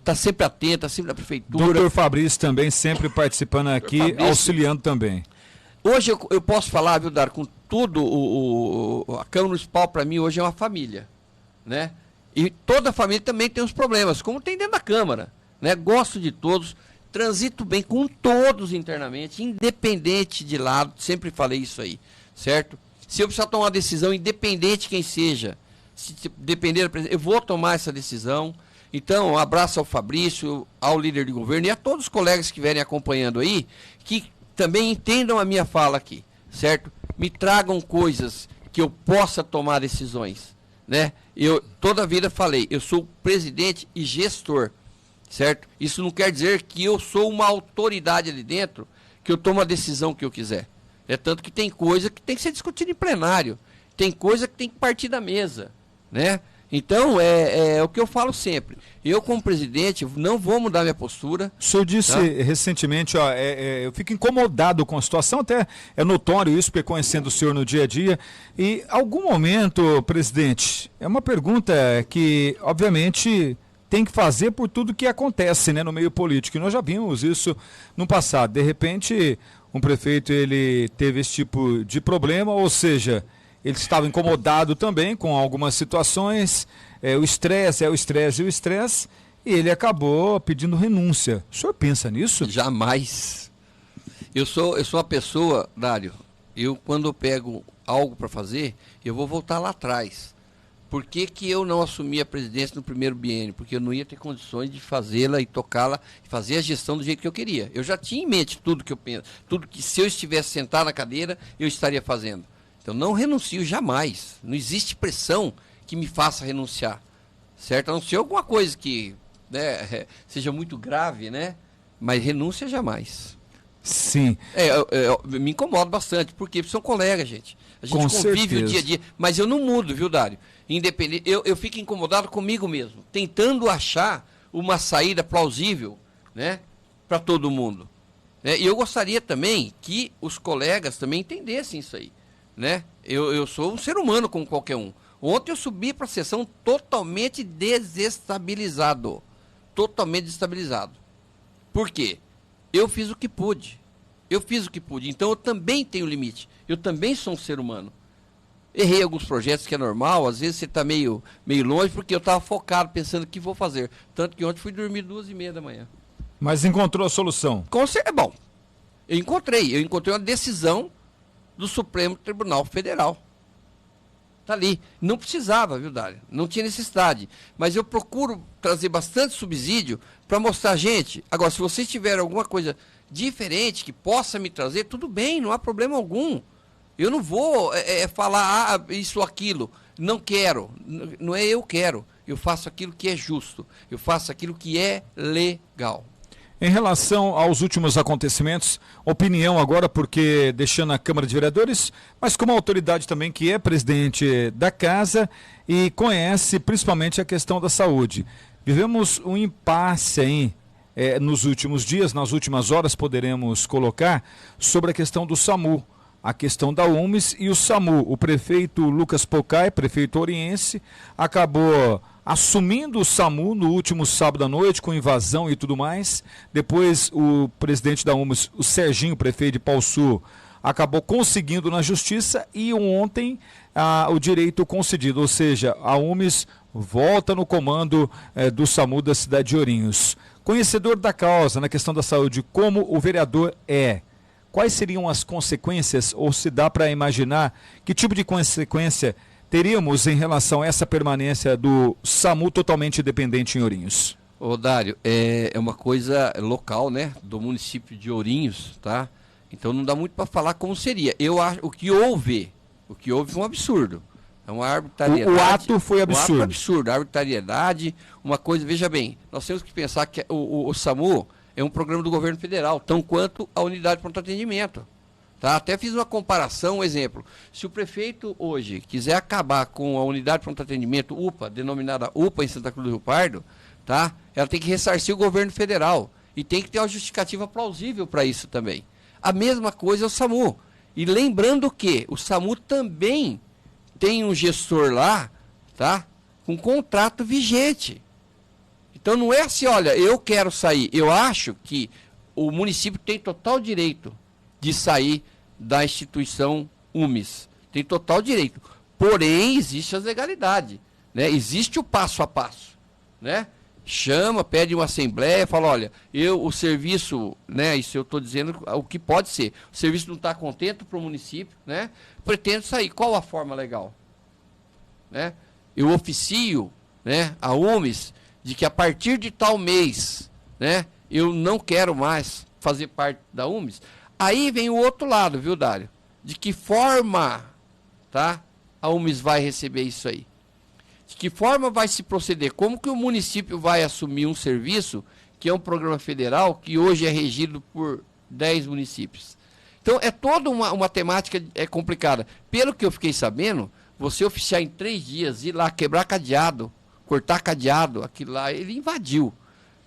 Tá sempre atento, tá sempre na prefeitura. Doutor Fabrício também, sempre participando aqui, auxiliando também. Hoje eu posso falar, viu, Dar, com tudo, a Câmara Municipal para mim hoje é uma família, né? E toda a família também tem os problemas, como tem dentro da Câmara, né? Gosto de todos, transito bem com todos internamente, independente de lado, sempre falei isso aí, certo? Se eu precisar tomar uma decisão, independente de quem seja, se depender da presidência, eu vou tomar essa decisão. Então, um abraço ao Fabrício, ao líder de governo e a todos os colegas que estiverem acompanhando aí, que também entendam a minha fala aqui, certo? Me tragam coisas que eu possa tomar decisões, né? Eu toda a vida falei, eu sou presidente e gestor, certo? Isso não quer dizer que eu sou uma autoridade ali dentro, que eu tomo a decisão que eu quiser. É tanto que tem coisa que tem que ser discutida em plenário, tem coisa que tem que partir da mesa, né? Então, é o que eu falo sempre. Eu, como presidente, não vou mudar minha postura. O senhor disse recentemente, eu fico incomodado com a situação, até é notório isso, porque conhecendo o senhor no dia a dia. E, algum momento, presidente, é uma pergunta que, obviamente, tem que fazer por tudo que acontece, né, no meio político. E nós já vimos isso no passado. De repente, um prefeito ele teve esse tipo de problema, ou seja... Ele estava incomodado também com algumas situações, o estresse, e ele acabou pedindo renúncia. O senhor pensa nisso? Jamais. Eu sou uma pessoa, Dário, quando eu pego algo para fazer, eu vou voltar lá atrás. Por que eu não assumi a presidência no primeiro biênio? Porque eu não ia ter condições de fazê-la e tocá-la, fazer a gestão do jeito que eu queria. Eu já tinha em mente tudo que eu penso, tudo que se eu estivesse sentado na cadeira, eu estaria fazendo. Então, não renuncio jamais. Não existe pressão que me faça renunciar, certo? A não ser alguma coisa que, né, seja muito grave, né? Mas renúncia jamais. Sim. Eu me incomoda bastante, porque são colegas, gente. A gente Com convive certeza. o dia a dia, mas eu não mudo, viu, Dário? Independente, eu fico incomodado comigo mesmo, tentando achar uma saída plausível, né, para todo mundo. E eu gostaria também que os colegas também entendessem isso aí, né? Eu sou um ser humano como qualquer um. Ontem eu subi para a sessão totalmente desestabilizado. Totalmente desestabilizado. Por quê? Eu fiz o que pude. Então eu também tenho limite. Eu também sou um ser humano. Errei alguns projetos que é normal. Às vezes você está meio longe porque eu estava focado pensando o que vou fazer. Tanto que ontem fui dormir 2h30 da manhã. Mas encontrou a solução. É bom. Eu encontrei uma decisão do Supremo Tribunal Federal. Está ali. Não precisava, viu, Dário? Não tinha necessidade. Mas eu procuro trazer bastante subsídio para mostrar, gente, agora, se vocês tiverem alguma coisa diferente que possa me trazer, tudo bem, não há problema algum. Eu não vou falar isso ou aquilo. Não quero. Não é eu quero. Eu faço aquilo que é justo. Eu faço aquilo que é legal. Em relação aos últimos acontecimentos, opinião agora, porque deixando a Câmara de Vereadores, mas como autoridade também que é presidente da casa e conhece principalmente a questão da saúde. Vivemos um impasse aí nos últimos dias, nas últimas horas poderemos colocar, sobre a questão do SAMU, a questão da UMES e o SAMU. O prefeito Lucas Pocai, prefeito oriense, acabou assumindo o SAMU no último sábado à noite, com invasão e tudo mais. Depois o presidente da UMES, o Serginho, prefeito de Pau Sul, acabou conseguindo na justiça e ontem o direito concedido, ou seja, a UMES volta no comando do SAMU da cidade de Ourinhos. Conhecedor da causa na questão da saúde, como o vereador quais seriam as consequências, ou se dá para imaginar que tipo de consequência teríamos em relação a essa permanência do SAMU totalmente independente em Ourinhos? Ô, Dário, é uma coisa local, né, do município de Ourinhos, tá? Então não dá muito para falar como seria. Eu acho o que houve foi um absurdo. É uma arbitrariedade. O ato foi absurdo. O ato absurdo, a arbitrariedade, uma coisa, veja bem, nós temos que pensar que o SAMU é um programa do governo federal, tão quanto a unidade de pronto atendimento. Tá? Até fiz uma comparação, um exemplo. Se o prefeito hoje quiser acabar com a unidade de pronto atendimento UPA, denominada UPA em Santa Cruz do Rio Pardo, tá? Ela tem que ressarcir o governo federal e tem que ter uma justificativa plausível para isso também. A mesma coisa é o SAMU. E lembrando que o SAMU também tem um gestor lá, tá? Com contrato vigente. Então não é assim, olha, eu quero sair. Eu acho que o município tem total direito de sair da instituição UMES. Tem total direito. Porém, existe as legalidades, né? Existe o passo a passo, né? Chama, pede uma assembleia, fala, olha, o serviço, né? Isso eu estou dizendo o que pode ser. O serviço não está contente para o município, né? Pretendo sair. Qual a forma legal? Né? Eu oficio, né, a UMES de que a partir de tal mês, né, eu não quero mais fazer parte da UMES. Aí vem o outro lado, viu, Dário? De que forma, tá, a UMES vai receber isso aí? De que forma vai se proceder? Como que o município vai assumir um serviço que é um programa federal que hoje é regido por 10 municípios? Então, é toda uma temática complicada. Pelo que eu fiquei sabendo, você oficiar em 3 dias, ir lá quebrar cadeado, cortar cadeado, aquilo lá, ele invadiu,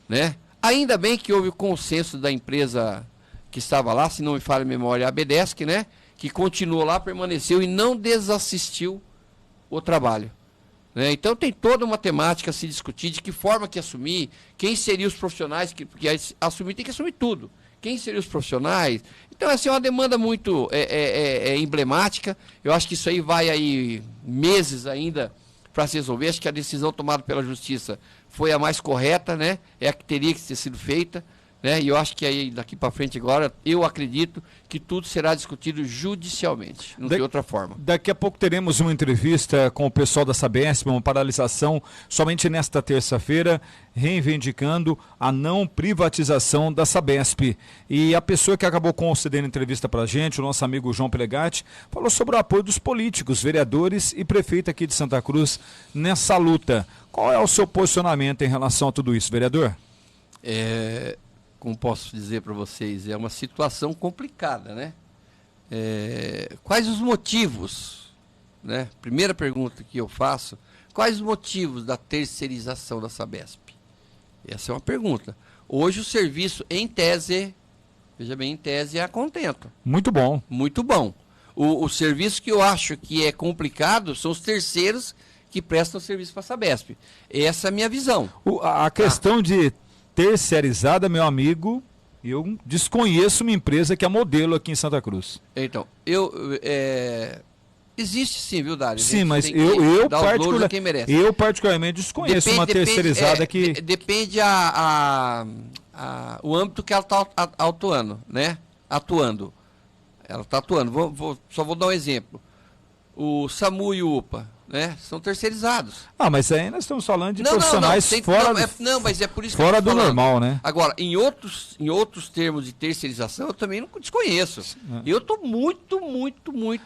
né? Ainda bem que houve o consenso da empresa que estava lá, se não me falha a memória, a Bedesc, né? Que continuou lá, permaneceu e não desassistiu o trabalho. Né? Então tem toda uma temática a se discutir, de que forma que assumir, quem seriam os profissionais, porque assumir tem que assumir tudo. Quem seriam os profissionais? Então essa é uma demanda muito emblemática. Eu acho que isso aí vai aí meses ainda para se resolver. Acho que a decisão tomada pela Justiça foi a mais correta, né? É a que teria que ter sido feita. né? E eu acho que aí daqui para frente agora, eu acredito que tudo será discutido judicialmente, não tem outra forma. Daqui a pouco teremos uma entrevista com o pessoal da Sabesp, uma paralisação somente nesta terça-feira, reivindicando a não privatização da Sabesp. E a pessoa que acabou concedendo entrevista para a gente, o nosso amigo João Pelegatti, falou sobre o apoio dos políticos, vereadores e prefeito aqui de Santa Cruz nessa luta. Qual é o seu posicionamento em relação a tudo isso, vereador? Como posso dizer para vocês, é uma situação complicada, né? Quais os motivos, né? Primeira pergunta que eu faço, quais os motivos da terceirização da Sabesp? Essa é uma pergunta. Hoje o serviço, em tese, veja bem, em tese é a contento. Muito bom. Muito bom. O serviço que eu acho que é complicado são os terceiros que prestam serviço para a Sabesp. Essa é a minha visão. A questão de terceirizada, meu amigo, eu desconheço uma empresa que é modelo aqui em Santa Cruz. Então, existe sim, viu, Dário? Sim, mas eu particularmente desconheço uma terceirizada que... Depende o âmbito que ela está atuando, né? Ela está atuando. Só vou dar um exemplo. O SAMU e o UPA, né? São terceirizados. Mas aí nós estamos falando de profissionais mas é por isso fora do normal, né? Agora, em outros termos de terceirização, eu também não desconheço. Eu estou muito bem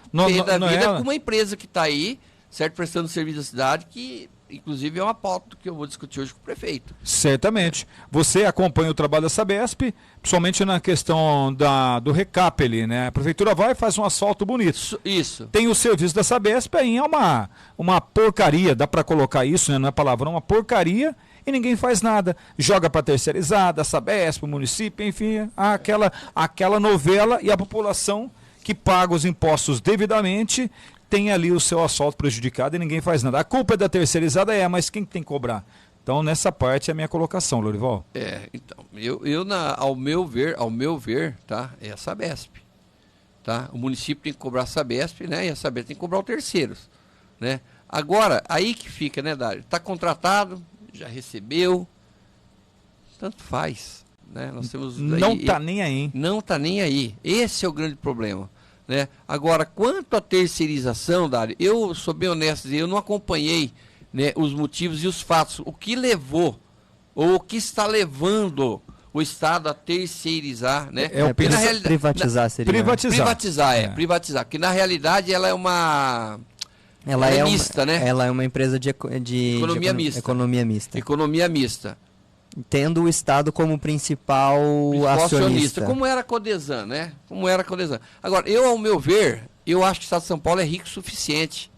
da vida com uma empresa que está aí, certo, prestando serviço à cidade, que inclusive é uma pauta que eu vou discutir hoje com o prefeito. Certamente. Você acompanha o trabalho da Sabesp, principalmente na questão do recap ali, né? A prefeitura vai e faz um asfalto bonito. Isso. Tem o serviço da Sabesp, aí é uma porcaria, dá para colocar isso, né? Não é palavrão, uma porcaria, e ninguém faz nada. Joga para terceirizada, a Sabesp, o município, enfim, aquela novela, e a população que paga os impostos devidamente tem ali o seu asfalto prejudicado e ninguém faz nada. A culpa é da terceirizada, mas quem tem que cobrar? Então, nessa parte é a minha colocação, Lorival. Então, ao meu ver, tá, é a Sabesp. Tá? O município tem que cobrar a Sabesp, né? E a Sabesp tem que cobrar os terceiros, né? Agora, aí que fica, né, Dário? Está contratado, já recebeu, tanto faz, né? Nós temos... Não está nem aí. Não está nem aí. Esse é o grande problema. Né? Agora, quanto à terceirização, Dário, eu sou bem honesto, eu não acompanhei, né, os motivos e os fatos, o que levou, ou o que está levando o Estado a terceirizar, né? Privatizar seria. Privatizar, porque na realidade ela é uma... Ela é mista, né? Ela é uma empresa de economia mista. Economia mista. Tendo o Estado como principal acionista. Como era a Codesan, né? Agora, ao meu ver, eu acho que o Estado de São Paulo é rico o suficiente,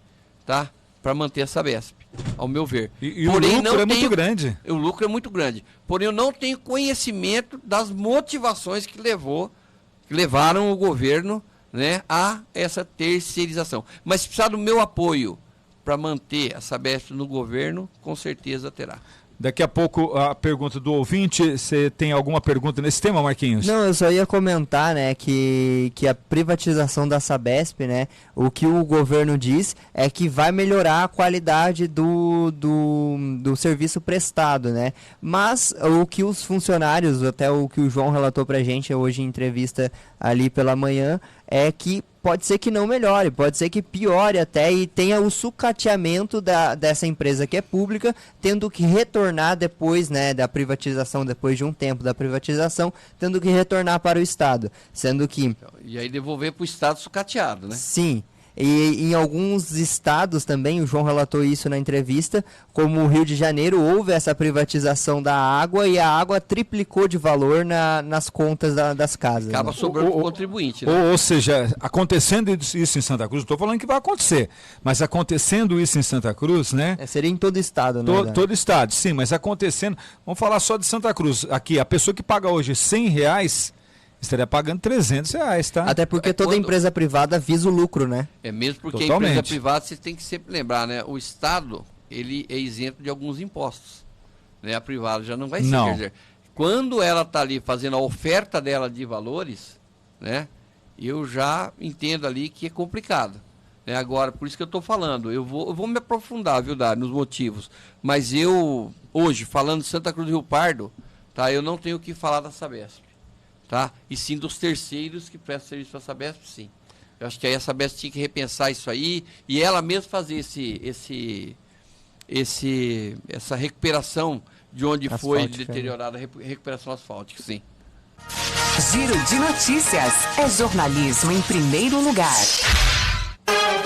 tá? Para manter a Sabesp, ao meu ver. Porém, o lucro é muito grande. O lucro é muito grande. Porém, eu não tenho conhecimento das motivações que levaram o governo, né, a essa terceirização. Mas se precisar do meu apoio para manter a Sabesp no governo, com certeza terá. Daqui a pouco a pergunta do ouvinte. Você tem alguma pergunta nesse tema, Marquinhos? Não, eu só ia comentar, né, que a privatização da Sabesp, né, o que o governo diz é que vai melhorar a qualidade do serviço prestado, né? Mas o que os funcionários, até o que o João relatou pra gente hoje em entrevista ali pela manhã, é que pode ser que não melhore, pode ser que piore até e tenha o sucateamento dessa empresa que é pública, tendo que retornar depois, né, da privatização, depois de um tempo da privatização, tendo que retornar para o Estado, sendo que... E aí devolver para o Estado sucateado, né? Sim. E em alguns estados também, o João relatou isso na entrevista, como o Rio de Janeiro, houve essa privatização da água e a água triplicou de valor nas contas das casas. Acaba sobrando o contribuinte. Né? Ou seja, acontecendo isso em Santa Cruz, não estou falando que vai acontecer, mas acontecendo isso em Santa Cruz, né? Seria em todo estado, né? Todo estado, sim, mas acontecendo, vamos falar só de Santa Cruz. Aqui, a pessoa que paga hoje R$100, estaria pagando R$300, tá? Até porque toda empresa privada visa o lucro, né? É mesmo porque a empresa privada, você tem que sempre lembrar, né? O Estado, ele é isento de alguns impostos. Né? A privada já não vai ser. Quer dizer, quando ela está ali fazendo a oferta dela de valores, né? Eu já entendo ali que é complicado. Né? Agora, por isso que eu estou falando, eu vou me aprofundar, viu, Dário, nos motivos. Mas eu, hoje, falando de Santa Cruz do Rio Pardo, tá? Eu não tenho o que falar da Sabesp, tá? E sim dos terceiros que prestam serviço para a Sabesp, sim. Eu acho que aí a Sabesp tinha que repensar isso aí e ela mesma fazer essa recuperação de onde foi deteriorada a recuperação asfáltica, sim. Giro de notícias. É jornalismo em primeiro lugar.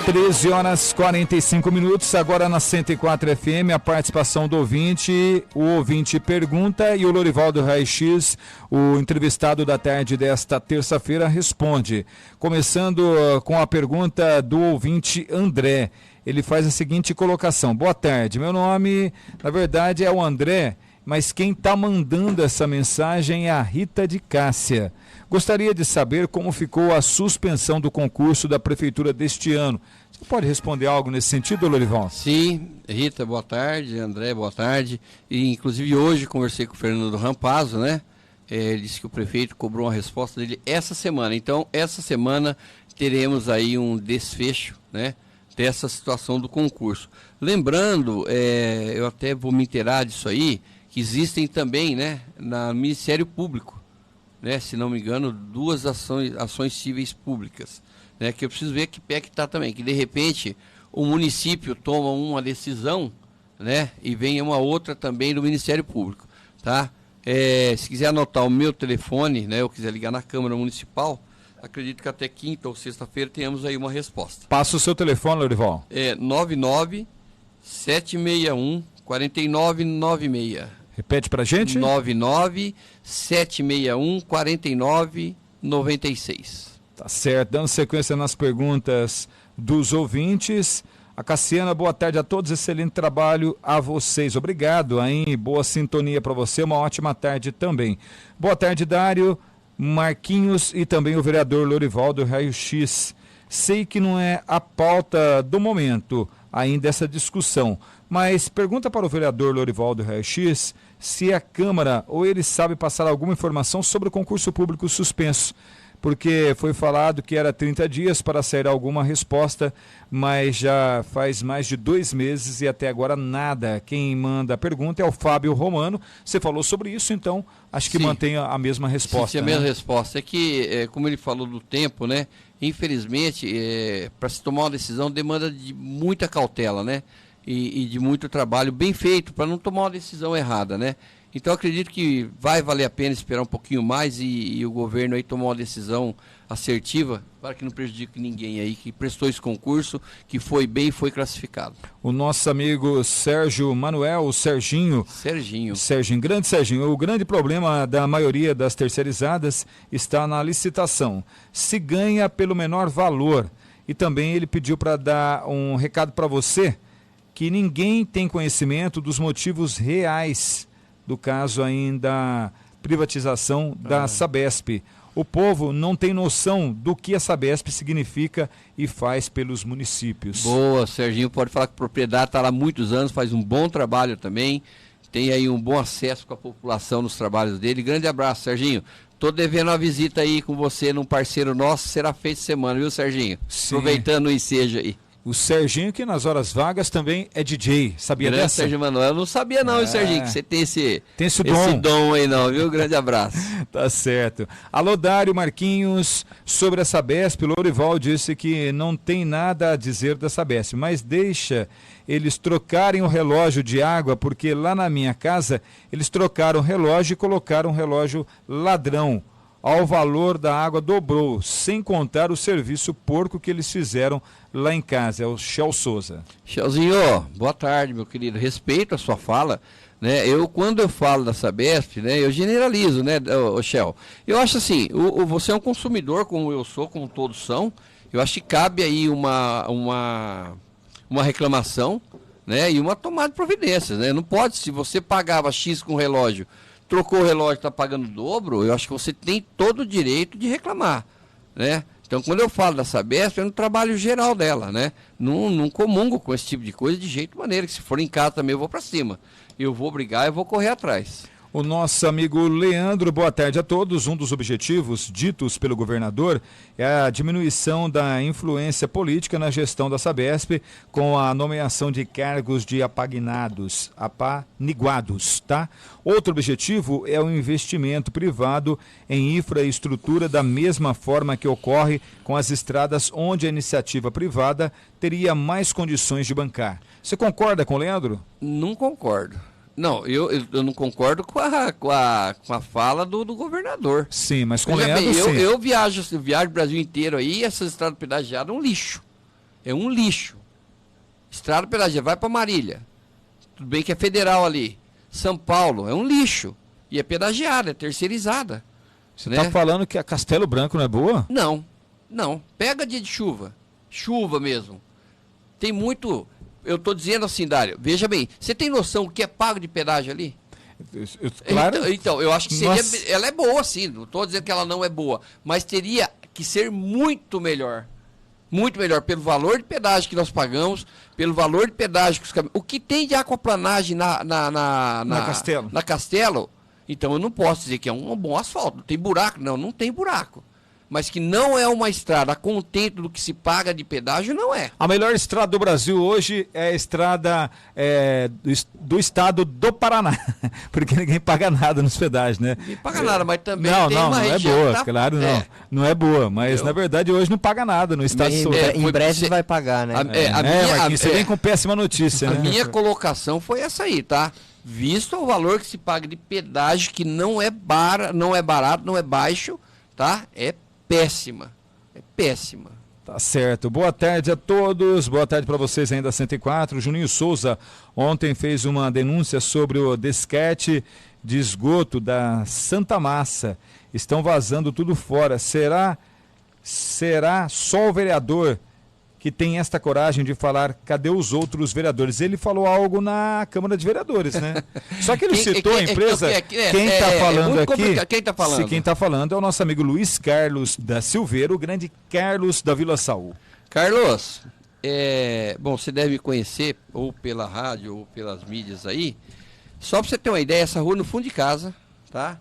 13h45, agora na 104 FM, a participação do ouvinte, o ouvinte pergunta e o Lorivaldo Raio-X, o entrevistado da tarde desta terça-feira, responde. Começando com a pergunta do ouvinte André, ele faz a seguinte colocação: boa tarde, meu nome, na verdade, é o André, mas quem está mandando essa mensagem é a Rita de Cássia. Gostaria de saber como ficou a suspensão do concurso da Prefeitura deste ano. Você pode responder algo nesse sentido, Lorival? Sim, Rita, boa tarde, André, boa tarde. E, inclusive, hoje conversei com o Fernando Rampazzo, né? Ele disse que o prefeito cobrou uma resposta dele essa semana. Então, essa semana teremos aí um desfecho, né, dessa situação do concurso. Lembrando, eu até vou me inteirar disso aí, que existem também, né, no Ministério Público, né, se não me engano, 2 ações cíveis públicas, né, que eu preciso ver que pé que está também, que de repente o município toma uma decisão, né, e vem uma outra também do Ministério Público, tá? Se quiser anotar o meu telefone, né, ou quiser ligar na Câmara Municipal, acredito que até quinta ou sexta-feira tenhamos aí uma resposta. Passa o seu telefone, Lorival. 99-761-4996. Repete pra gente. 99-761-4996. Tá certo, dando sequência nas perguntas dos ouvintes. A Cassiana, boa tarde a todos, excelente trabalho a vocês. Obrigado, hein? Boa sintonia para você, uma ótima tarde também. Boa tarde, Dário, Marquinhos e também o vereador Lorivaldo Raio-X. Sei que não é a pauta do momento ainda essa discussão, mas pergunta para o vereador Lorivaldo Raio-X se a Câmara ou ele sabe passar alguma informação sobre o concurso público suspenso, porque foi falado que era 30 dias para sair alguma resposta, mas já faz mais de 2 meses e até agora nada. Quem manda a pergunta é o Fábio Romano. Você falou sobre isso, então acho que mantém a mesma resposta. Sim, a mesma resposta. É que, como ele falou do tempo, né? Infelizmente, para se tomar uma decisão demanda de muita cautela, né? E de muito trabalho bem feito para não tomar uma decisão errada, né? Então acredito que vai valer a pena esperar um pouquinho mais e o governo aí tomar uma decisão assertiva para que não prejudique ninguém aí que prestou esse concurso, que foi bem e foi classificado. O nosso amigo Sérgio Manuel, o Serginho, grande Serginho, o grande problema da maioria das terceirizadas está na licitação. Se ganha pelo menor valor. E também ele pediu para dar um recado para você, que ninguém tem conhecimento dos motivos reais do caso ainda privatização da Sabesp. O povo não tem noção do que a Sabesp significa e faz pelos municípios. Boa, Serginho pode falar que a propriedade está lá há muitos anos, faz um bom trabalho também, tem aí um bom acesso com a população nos trabalhos dele. Grande abraço, Serginho. Estou devendo uma visita aí com você num parceiro nosso, será feito semana, viu, Serginho? Sim. Aproveitando o ensejo aí. O Serginho, que nas horas vagas também é DJ, sabia Grande dessa? Sérgio Manuel, eu não sabia não, Serginho, que você tem esse dom aí não, viu? Grande abraço. Tá certo. Alô, Dário, Marquinhos, sobre a Sabesp, o Lorival disse que não tem nada a dizer da Sabesp, mas deixa eles trocarem o relógio de água, porque lá na minha casa eles trocaram o relógio e colocaram um relógio ladrão. Ao valor da água dobrou, sem contar o serviço porco que eles fizeram lá em casa. É o Shell Souza. Shellzinho, boa tarde, meu querido. Respeito a sua fala, né? Quando eu falo da Sabesp, né, eu generalizo, né, o Shell. Eu acho assim, você é um consumidor, como eu sou, como todos são. Eu acho que cabe aí uma reclamação, né, e uma tomada de providências, né? Não pode, se você pagava X com o relógio, trocou o relógio e está pagando o dobro, eu acho que você tem todo o direito de reclamar, né? Então, quando eu falo da Sabesp, é no trabalho geral dela, né? Não comungo com esse tipo de coisa de jeito maneira, que se for em casa também eu vou para cima. Eu vou brigar, eu vou correr atrás. O nosso amigo Leandro, boa tarde a todos. Um dos objetivos ditos pelo governador é a diminuição da influência política na gestão da Sabesp com a nomeação de cargos de apaniguados, tá? Outro objetivo é o investimento privado em infraestrutura da mesma forma que ocorre com as estradas onde a iniciativa privada teria mais condições de bancar. Você concorda com o Leandro? Não concordo. Não, eu não concordo com a fala do governador. Sim, mas com o Veja Leandro, bem, sim. eu viajo o Brasil inteiro aí, e essa estrada pedagiada é um lixo. É um lixo. Estrada pedagiada, vai para Marília. Tudo bem que é federal ali. São Paulo, é um lixo. E é pedagiada, é terceirizada. Você está falando que a Castelo Branco não é boa? Não. Pega dia de chuva. Chuva mesmo. Tem muito... Eu estou dizendo assim, Dário, veja bem, você tem noção o que é pago de pedágio ali? Claro. Então, eu acho que seria, Nossa. ela é boa sim, não estou dizendo que ela não é boa, mas teria que ser muito melhor pelo valor de pedágio que nós pagamos, pelo valor de pedágio que os caminhões... O que tem de aquaplanagem na Castelo. Na Castelo, então eu não posso dizer que é um bom asfalto, não tem buraco, não tem buraco. Mas que não é uma estrada a contento do que se paga de pedágio, não é. A melhor estrada do Brasil hoje é a estrada do estado do Paraná, porque ninguém paga nada nos pedágios, né? Ninguém paga nada, mas também tem não uma é região boa, que claro não. Não é boa, mas na verdade hoje não paga nada no estado Em, do Sul. em breve vai pagar, né? Marquinhos, você vem com péssima notícia, A né? minha colocação foi essa aí, tá? Visto o valor que se paga de pedágio, que não é barato, não é baixo, tá? É péssima. É péssima. Tá certo. Boa tarde a todos. Boa tarde para vocês ainda 104. Juninho Souza ontem fez uma denúncia sobre o desquete de esgoto da Santa Massa. Estão vazando tudo fora. Será só o vereador que tem esta coragem de falar, cadê os outros vereadores? Ele falou algo na Câmara de Vereadores, né? Só que ele citou a empresa. Quem está falando aqui? Quem está falando? Quem está falando é o nosso amigo Luiz Carlos da Silveira, o grande Carlos da Vila Saúl. Carlos, bom, você deve me conhecer ou pela rádio ou pelas mídias aí. Só para você ter uma ideia, essa rua no fundo de casa, tá?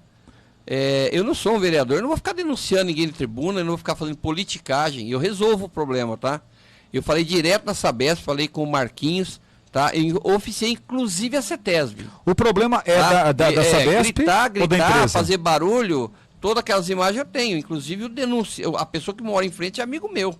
Eu não sou um vereador, eu não vou ficar denunciando ninguém na tribuna, eu não vou ficar fazendo politicagem, eu resolvo o problema, tá? Eu falei direto na Sabesp, falei com o Marquinhos, tá? Eu oficiei inclusive a CETESB. O problema é da Sabesp gritar, ou da empresa? fazer barulho, todas aquelas imagens eu tenho, inclusive o denúncio. A pessoa que mora em frente é amigo meu.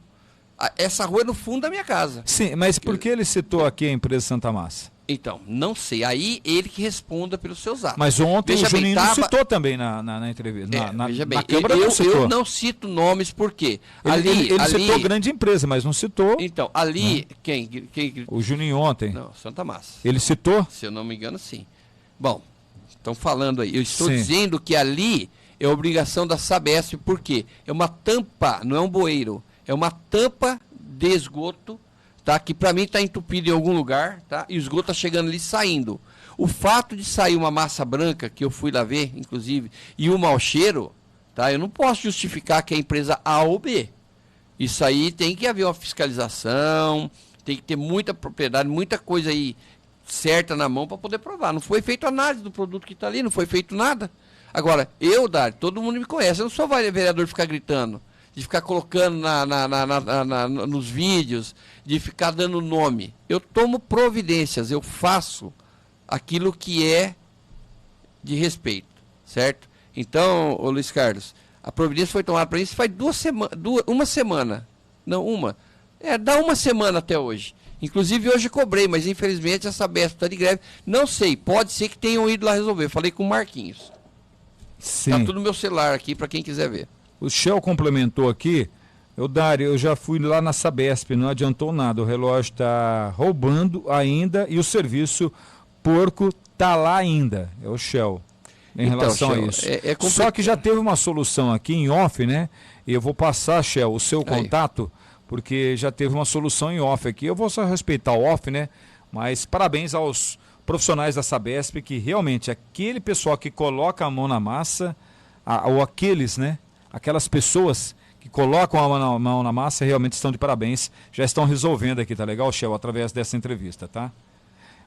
Essa rua é no fundo da minha casa. Sim, mas por que ele citou aqui a empresa Santa Massa? Então, não sei. Aí ele que responda pelos seus atos. Mas ontem Veja o Juninho bem, não citou também na entrevista. Veja bem, na Câmara não citou. eu não cito nomes porque Ele citou grande empresa, mas não citou. Então, ali, quem? O Juninho ontem. Não, Santa Massa. Ele citou? Se eu não me engano, sim. Bom, estão falando aí. Eu estou Sim. dizendo que ali é obrigação da Sabesp, porque é uma tampa, não é um bueiro, é uma tampa de esgoto, tá? Que para mim está entupido em algum lugar, tá? E o esgoto está chegando ali saindo. O fato de sair uma massa branca, que eu fui lá ver, inclusive, e o mau cheiro, tá? Eu não posso justificar que é a empresa A ou B. Isso aí tem que haver uma fiscalização, tem que ter muita propriedade, muita coisa aí certa na mão para poder provar. Não foi feita análise do produto que está ali, não foi feito nada. Agora, Dário, todo mundo me conhece, eu não sou vereador de ficar gritando, de ficar colocando nos vídeos, de ficar dando nome. Eu tomo providências, eu faço aquilo que é de respeito, certo? Então, ô Luiz Carlos, a providência foi tomada para isso faz uma semana. Não, uma. Dá uma semana até hoje. Inclusive hoje cobrei, mas infelizmente essa Sabesp está de greve. Não sei, pode ser que tenham ido lá resolver. Falei com o Marquinhos. Sim. Tá tudo no meu celular aqui para quem quiser ver. O Shell complementou aqui. Dário, eu já fui lá na Sabesp, não adiantou nada. O relógio está roubando ainda e o serviço porco está lá ainda. É o Shell. Em Então, relação Shell, a isso. Só que já teve uma solução aqui em off, né? E eu vou passar, Shell, o seu contato, porque já teve uma solução em off aqui. Eu vou só respeitar o off, né? Mas parabéns aos profissionais da Sabesp, que realmente aquele pessoal que coloca a mão na massa, ou aqueles, né? Aquelas pessoas que colocam a mão na massa realmente estão de parabéns. Já estão resolvendo aqui, tá legal, Shell? Através dessa entrevista, tá?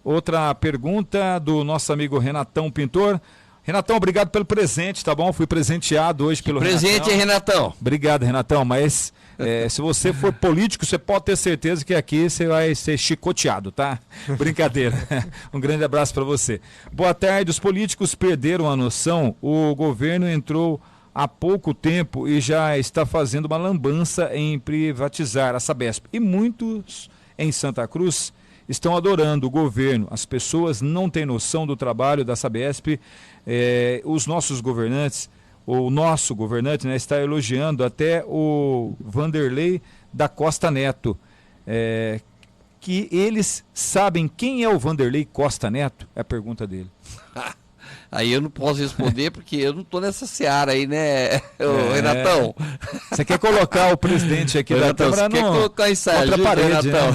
Outra pergunta do nosso amigo Renatão Pintor. Renatão, obrigado pelo presente, tá bom? Fui presenteado hoje pelo Presente, Renatão. Renatão. Obrigado, Renatão, mas se você for político, você pode ter certeza que aqui você vai ser chicoteado, tá? Brincadeira. Um grande abraço para você. Boa tarde, os políticos perderam a noção, o governo entrou há pouco tempo e já está fazendo uma lambança em privatizar a Sabesp. E muitos em Santa Cruz estão adorando o governo. As pessoas não têm noção do trabalho da Sabesp. Os nossos governantes, o nosso governante, né, está elogiando até o Vanderlei da Costa Neto. Que eles sabem quem é o Vanderlei Costa Neto? É a pergunta dele. Aí eu não posso responder porque eu não estou nessa seara aí, né, Renatão? Você quer colocar o presidente aqui da Câmara quer colocar isso aí, contra a parede, Renatão?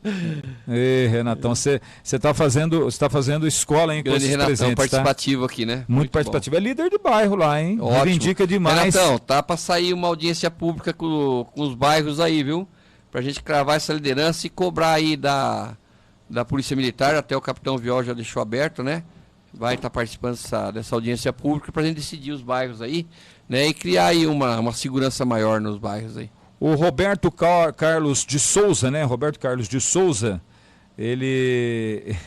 Né? Ei, Renatão, você tá fazendo escola, hein, com esses Renatão, presentes, participativo tá? aqui, né? Muito participativo. Bom. É líder de bairro lá, hein? Ótimo. Reivindica demais. Renatão, tá para sair uma audiência pública com os bairros aí, viu? Pra gente cravar essa liderança e cobrar aí da Polícia Militar, até o Capitão Viol já deixou aberto, né? Vai estar participando dessa audiência pública para a gente decidir os bairros aí, né? E criar aí uma segurança maior nos bairros aí. O Roberto Carlos de Souza, né? Roberto Carlos de Souza, ele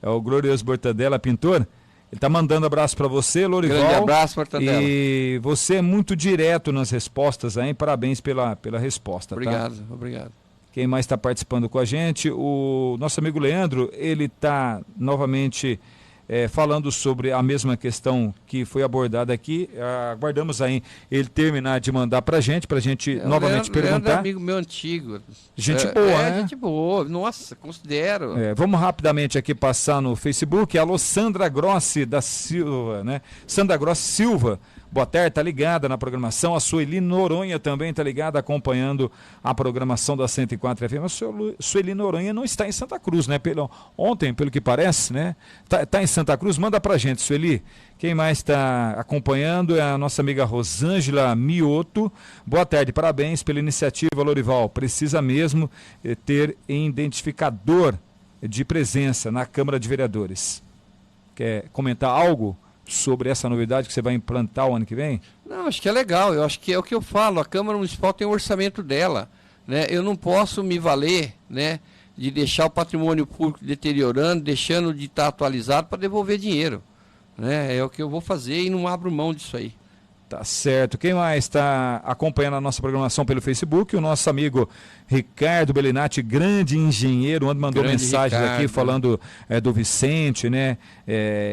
é o glorioso Mortadela, pintor. Ele está mandando abraço para você, Lorival. Grande abraço, Mortadela. E você é muito direto nas respostas aí. Parabéns pela resposta. Obrigado, tá? Obrigado. Quem mais está participando com a gente? O nosso amigo Leandro, ele está novamente falando sobre a mesma questão que foi abordada aqui. Aguardamos aí ele terminar de mandar para a gente novamente perguntar. Leandro é amigo meu antigo. Gente boa, né? Gente boa, nossa, considero. Vamos rapidamente aqui passar no Facebook. Alô, Sandra Grossi da Silva, né? Sandra Grossi Silva. Boa tarde, tá ligada na programação. A Sueli Noronha também tá ligada, acompanhando a programação da 104 FM. A Sueli Noronha não está em Santa Cruz, né? Ontem, pelo que parece, né? Tá em Santa Cruz, manda pra gente, Sueli. Quem mais está acompanhando é a nossa amiga Rosângela Mioto. Boa tarde, parabéns pela iniciativa, Lorival. Precisa mesmo ter identificador de presença na Câmara de Vereadores. Quer comentar algo sobre essa novidade que você vai implantar o ano que vem? Não, acho que é legal, eu acho que é o que eu falo, a Câmara Municipal tem o orçamento dela, né? Eu não posso me valer, né, de deixar o patrimônio público deteriorando, deixando de estar atualizado para devolver dinheiro, né? É o que eu vou fazer e não abro mão disso aí. Tá certo. Quem mais está acompanhando a nossa programação pelo Facebook? O nosso amigo Ricardo Bellinati, grande engenheiro, onde mandou mensagens aqui falando do Vicente, né?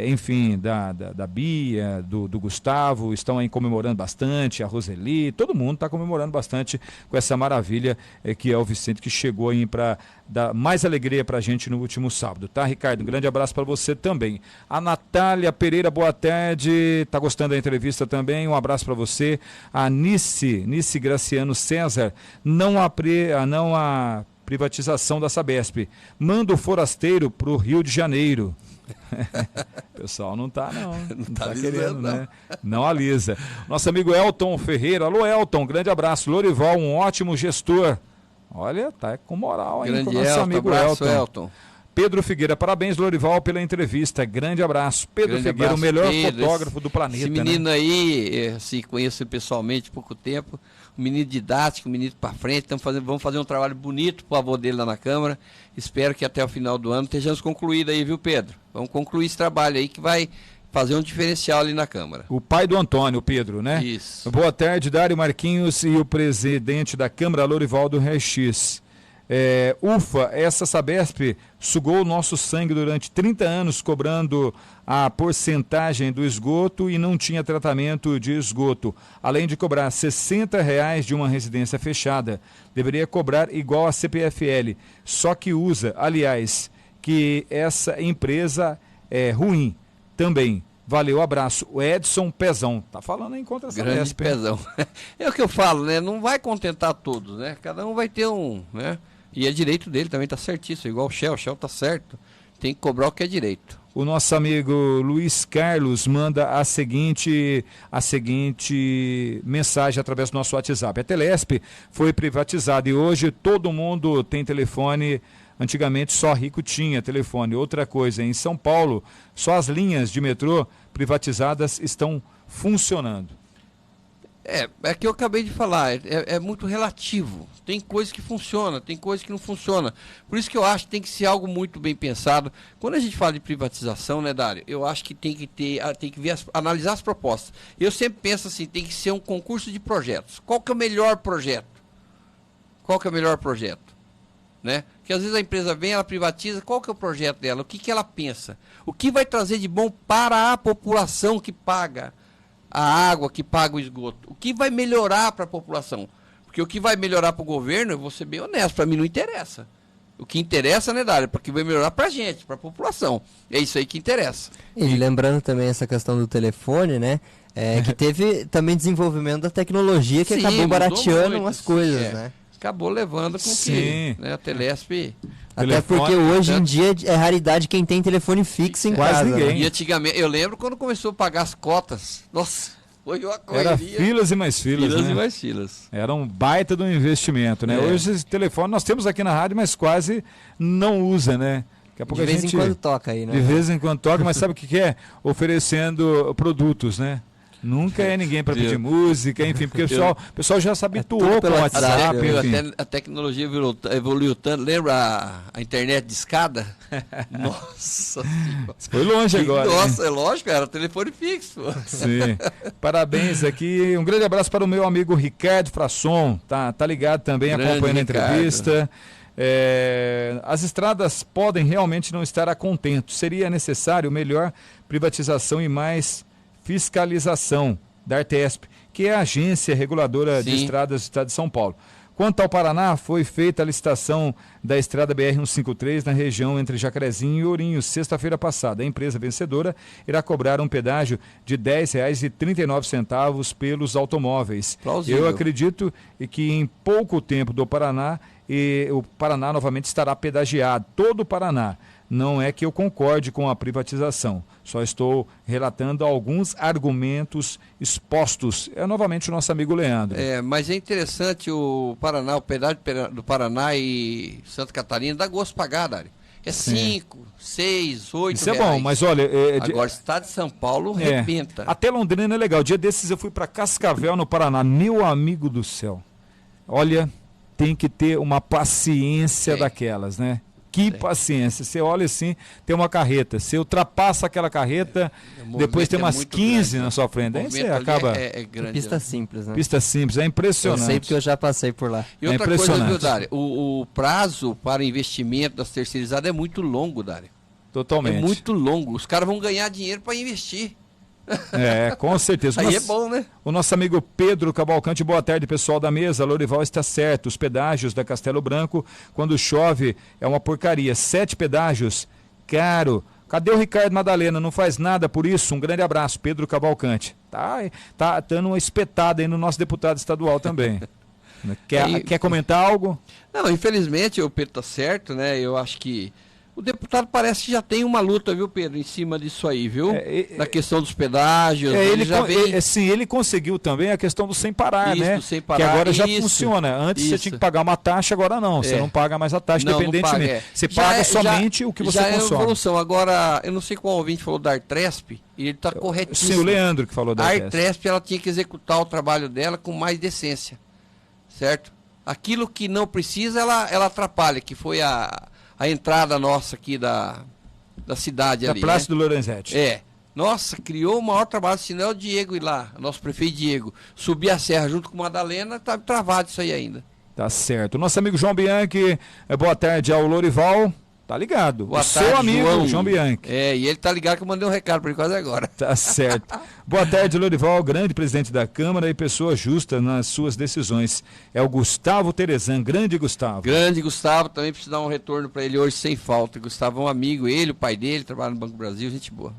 Enfim, da Bia, do Gustavo, estão aí comemorando bastante, a Roseli, todo mundo está comemorando bastante com essa maravilha que é o Vicente, que chegou aí para dar mais alegria para a gente no último sábado, tá, Ricardo? Um grande abraço para você também. A Natália Pereira, boa tarde, tá gostando da entrevista também, um abraço para você. A Nice Graciano César, não há privatização da Sabesp, manda o forasteiro para o Rio de Janeiro. Pessoal, não tá querendo, não. Né? Não alisa. Nosso amigo Elton Ferreira, alô Elton, grande abraço. Lorival, um ótimo gestor. Olha, tá com moral aí com o nosso amigo Elton. Pedro Figueira, parabéns, Lorival, pela entrevista. Grande abraço. Pedro Figueira, o melhor fotógrafo do planeta. Esse menino, né? Aí, assim, conheço pessoalmente há pouco tempo. Um menino didático, um menino para frente. Vamos fazer um trabalho bonito para o avô dele lá na Câmara. Espero que até o final do ano estejamos concluídos aí, viu, Pedro? Vamos concluir esse trabalho aí que vai fazer um diferencial ali na Câmara. O pai do Antônio, Pedro, né? Isso. Boa tarde, Dário Marquinhos e o presidente da Câmara, Lorivaldo Rex. Ufa, essa Sabesp sugou o nosso sangue durante 30 anos, cobrando a porcentagem do esgoto e não tinha tratamento de esgoto. Além de cobrar R$60 de uma residência fechada, deveria cobrar igual a CPFL, só que usa, aliás, que essa empresa é ruim também. Valeu, abraço. O Edson Pezão. Tá falando em contra essa grande Pezão. É o que eu falo, né? Não vai contentar todos, né? Cada um vai ter um, né? E é direito dele também, tá certíssimo. Igual o Shell tá certo. Tem que cobrar o que é direito. O nosso amigo Luiz Carlos manda a seguinte mensagem através do nosso WhatsApp. A Telesp foi privatizada e hoje todo mundo tem telefone Antigamente só rico tinha telefone. Outra coisa, em São Paulo, só as linhas de metrô privatizadas estão funcionando. É que eu acabei de falar, é muito relativo. Tem coisa que funciona, tem coisa que não funciona. Por isso que eu acho que tem que ser algo muito bem pensado. Quando a gente fala de privatização, né, Dário? Eu acho que tem que ver analisar as propostas. Eu sempre penso assim, tem que ser um concurso de projetos. Qual que é o melhor projeto? Qual que é o melhor projeto? Né? Porque às vezes a empresa vem, ela privatiza, qual que é o projeto dela? O que ela pensa? O que vai trazer de bom para a população que paga a água, que paga o esgoto? O que vai melhorar para a população? Porque o que vai melhorar para o governo, eu vou ser bem honesto, para mim não interessa. O que interessa, né, Dário? Porque vai melhorar para a gente, para a população. É isso aí que interessa. E lembrando também essa questão do telefone, né? Que teve também desenvolvimento da tecnologia que acabou barateando umas coisas, né? Acabou levando com que, né, a Telesp... Até porque hoje em dia é raridade quem tem telefone fixo em quase casa. Ninguém. E antigamente, eu lembro quando começou a pagar as cotas. Nossa, foi uma correria. Era filas e mais filas, né? E mais filas. Era um baita de um investimento, né? Hoje esse telefone nós temos aqui na rádio, mas quase não usa, né? Daqui a pouco de vez em quando toca aí, né? De vez em quando toca, mas sabe o que é? Oferecendo produtos, né? Nunca é ninguém para pedir música, enfim, porque o pessoal já se habituou com o WhatsApp. A tecnologia evoluiu tanto. Lembra a internet de escada? Nossa senhora. Foi longe agora. Nossa, é lógico, era telefone fixo. Sim. Parabéns aqui. Um grande abraço para o meu amigo Ricardo Frasson. Tá ligado também, acompanhando a entrevista. As estradas podem realmente não estar a contento. Seria necessário melhor privatização e mais fiscalização da Artesp, que é a agência reguladora de estradas do estado de São Paulo. Quanto ao Paraná, foi feita a licitação da estrada BR-153 na região entre Jacarezinho e Ourinhos, sexta-feira passada. A empresa vencedora irá cobrar um pedágio de R$ 10,39 pelos automóveis. Plausível. Eu acredito que em pouco tempo o Paraná novamente estará pedagiado, todo o Paraná. Não é que eu concorde com a privatização, só estou relatando alguns argumentos expostos. É novamente o nosso amigo Leandro. Mas é interessante o pedágio do Paraná e Santa Catarina dá gosto de pagar, Dário. É 5, 6, 8 Isso reais. É bom, mas olha... Agora, o estado de São Paulo rebenta. Até Londrina é legal. Dia desses eu fui para Cascavel, no Paraná. Meu amigo do céu. Olha, tem que ter uma paciência daquelas, né? Que paciência. Você olha assim, tem uma carreta. Você ultrapassa aquela carreta, depois tem umas 15 grande, na sua frente. Aí você acaba... grande, pista simples, né? Pista simples, é impressionante. Eu sei porque eu já passei por lá. E outra coisa, viu, Dário? O prazo para investimento das terceirizadas é muito longo, Dário. Totalmente. É muito longo. Os caras vão ganhar dinheiro para investir. Com certeza. Aí é bom, né? O nosso amigo Pedro Cavalcante, boa tarde, pessoal da mesa. Lorival está certo. Os pedágios da Castelo Branco, quando chove, é uma porcaria. 7 pedágios, caro. Cadê o Ricardo Madalena? Não faz nada por isso? Um grande abraço, Pedro Cavalcante. Tá dando uma espetada aí no nosso deputado estadual também. Quer comentar algo? Não, infelizmente o Pedro tá certo, né? Eu acho que o deputado parece que já tem uma luta, viu, Pedro, em cima disso aí, viu? Na questão dos pedágios. Ele conseguiu também a questão do sem parar, né? Sem parar, que agora já funciona. Antes você tinha que pagar uma taxa, agora não. Você não paga mais a taxa, independentemente. Você paga somente o que você consome. Já é evolução. Agora, eu não sei qual ouvinte falou da Artresp, e ele está corretíssimo. Sim, o Leandro que falou da Artresp. A Artresp, ela tinha que executar o trabalho dela com mais decência, certo? Aquilo que não precisa, ela atrapalha, que foi a entrada nossa aqui da cidade ali. Da Praça do Lorenzetti. Nossa, criou o maior trabalho, se não é o Diego ir lá, nosso prefeito Diego, subir a serra junto com o Madalena, tá travado isso aí ainda. Tá certo. Nosso amigo João Bianchi, boa tarde ao Lorival. Tá ligado. Boa tarde, seu amigo, João Bianchi. E ele tá ligado que eu mandei um recado para ele quase agora. Tá certo. Boa tarde, Lorival, grande presidente da Câmara e pessoa justa nas suas decisões. É o Gustavo Terezan, grande Gustavo. Grande Gustavo, também preciso dar um retorno para ele hoje sem falta. Gustavo é um amigo, ele, o pai dele, trabalha no Banco do Brasil, gente boa.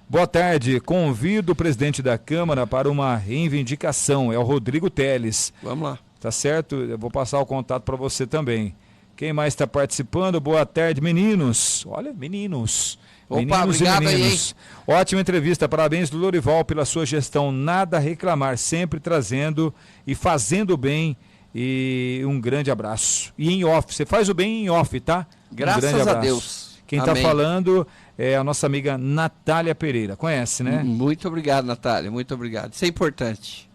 Boa tarde, convido o presidente da Câmara para uma reivindicação, é o Rodrigo Teles. Vamos lá. Tá certo? Eu vou passar o contato para você também. Quem mais está participando? Boa tarde, meninos. Olha, meninos. Opa, obrigado aí, hein? Ótima entrevista. Parabéns, Lorival, pela sua gestão. Nada a reclamar, sempre trazendo e fazendo bem E um grande abraço. E em off, você faz o bem em off, tá? Graças grande a abraço. Deus. Quem está Amém. falando é a nossa amiga Natália Pereira. Conhece, né? Muito obrigado, Natália. Muito obrigado. Isso é importante.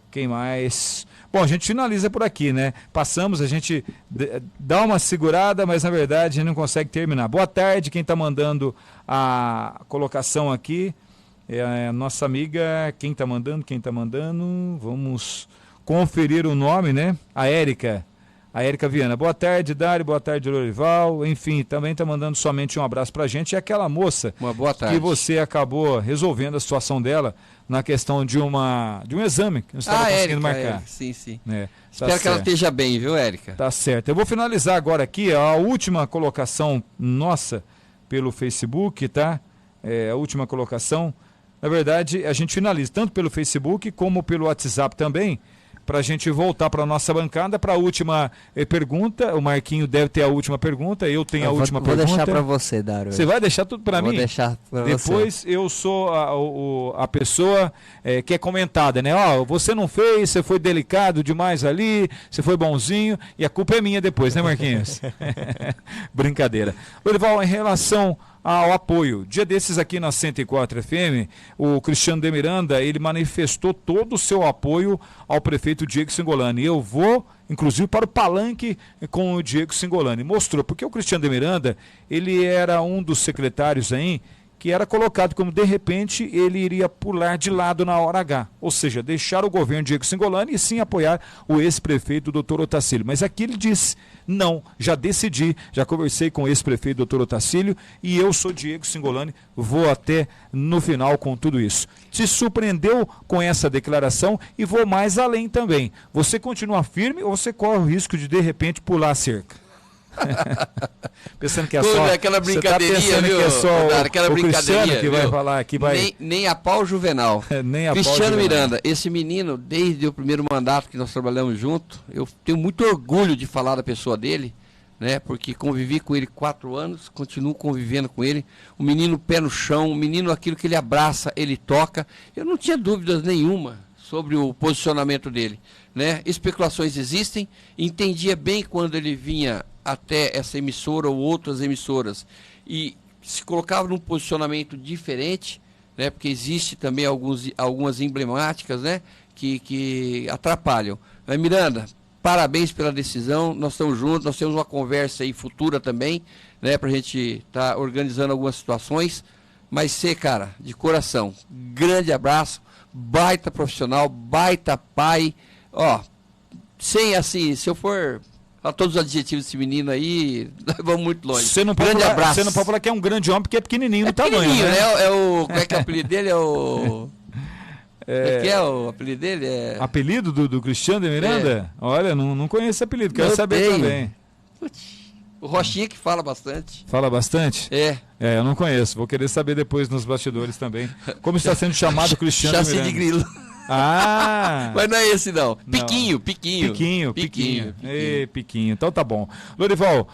Quem mais? Bom, a gente finaliza por aqui, né? Passamos, a gente dá uma segurada, mas na verdade a gente não consegue terminar. Boa tarde, quem está mandando a colocação aqui é a nossa amiga. Quem está mandando? Vamos conferir o nome, né? A Érica Viana. Boa tarde, Dário. Boa tarde, Lorival. Enfim, também está mandando somente um abraço para a gente. E aquela moça Uma boa tarde. que você acabou resolvendo a situação dela na questão de um exame que não estava conseguindo marcar. Érica, sim. Tá Espero que ela certo. esteja bem, viu, Érica? Tá certo. Eu vou finalizar agora aqui a última colocação nossa pelo Facebook, tá? A última colocação. Na verdade, a gente finaliza tanto pelo Facebook como pelo WhatsApp também, para a gente voltar para a nossa bancada para a última pergunta. O Marquinho deve ter a última pergunta, eu tenho a última vou pergunta. deixar para você, Dário. Você vai deixar tudo para mim? Vou deixar para você. Depois eu sou a pessoa que é comentada, né? Ó, você não fez, você foi delicado demais ali, você foi bonzinho, e a culpa é minha depois, né, Marquinhos? Brincadeira. Lorival, em relação ao apoio, dia desses aqui na 104 FM, o Cristiano de Miranda, ele manifestou todo o seu apoio ao prefeito Diego Singolani. Eu vou, inclusive, para o palanque com o Diego Singolani. Mostrou, porque o Cristiano de Miranda, ele era um dos secretários aí, que era colocado como, de repente, ele iria pular de lado na hora H. Ou seja, deixar o governo Diego Singolani e sim apoiar o ex-prefeito Dr. Otacílio. Mas aqui ele disse, não, já decidi, já conversei com o ex-prefeito Dr. Otacílio e eu sou Diego Singolani, vou até no final com tudo isso. Se surpreendeu com essa declaração e vou mais além também. Você continua firme ou você corre o risco de repente, pular a cerca? Pensando que é só aquela brincadeirinha, viu? Que é só aquela o Cristiano brincadeirinha, que vai viu? falar, que vai... Nem a pau Juvenal. Nem a pau Cristiano Juvenal. Miranda, esse menino, desde o primeiro mandato que nós trabalhamos junto, eu tenho muito orgulho de falar da pessoa dele, né? Porque convivi com ele 4 anos, continuo convivendo com ele. Um menino pé no chão, um menino aquilo que ele abraça, ele toca. Eu não tinha dúvidas nenhuma sobre o posicionamento dele, né? Especulações existem, entendia bem quando ele vinha até essa emissora ou outras emissoras e se colocava num posicionamento diferente, né? Porque existe também algumas emblemáticas, né? Que atrapalham. Mas, Miranda, parabéns pela decisão, nós estamos juntos, nós temos uma conversa aí futura também, né? Pra gente estar organizando algumas situações, mas ser, cara, de coração, grande abraço, baita profissional, baita pai, ó, sem assim, se eu for a todos os adjetivos desse menino aí, nós vamos muito longe. Você não pode Grande falar, abraço. você não pode falar que é um grande homem porque é pequenininho no tamanho, Pequenininho, né? Como é que é o apelido dele? É o... É que é o apelido dele? Apelido do Cristiano de Miranda? Olha, não conheço esse apelido, quero Eu saber tenho. também. O Rochinha que fala bastante. Fala bastante? Eu não conheço, vou querer saber depois nos bastidores também. Como está sendo chamado Cristiano de Chassi Miranda? de grilo. Ah! Mas não é esse não. Não. Piquinho. Ei, Piquinho. Então tá bom. Lorival,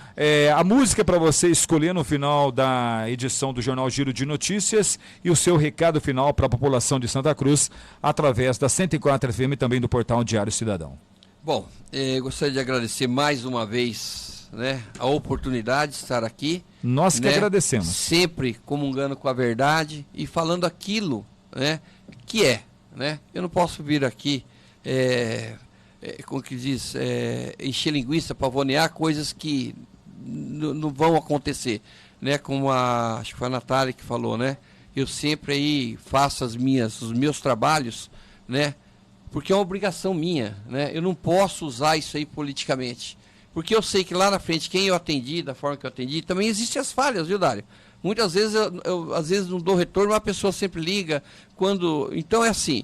a música para você escolher no final da edição do Jornal Giro de Notícias e o seu recado final para a população de Santa Cruz através da 104 FM e também do portal Diário Cidadão. Bom, gostaria de agradecer mais uma vez, né, a oportunidade de estar aqui. Nós que né, agradecemos. Sempre comungando com a verdade e falando aquilo, né, que é. Né? Eu não posso vir aqui, como que diz, encher linguiça, pavonear coisas que não vão acontecer, né? Como acho que foi a Natália que falou, né? Eu sempre aí faço os meus trabalhos, né? Porque é uma obrigação minha, né? Eu não posso usar isso aí politicamente, porque eu sei que lá na frente quem eu atendi, da forma que eu atendi, também existem as falhas, viu, Dário? Muitas vezes eu às vezes não dou retorno, mas a pessoa sempre liga. Então é assim,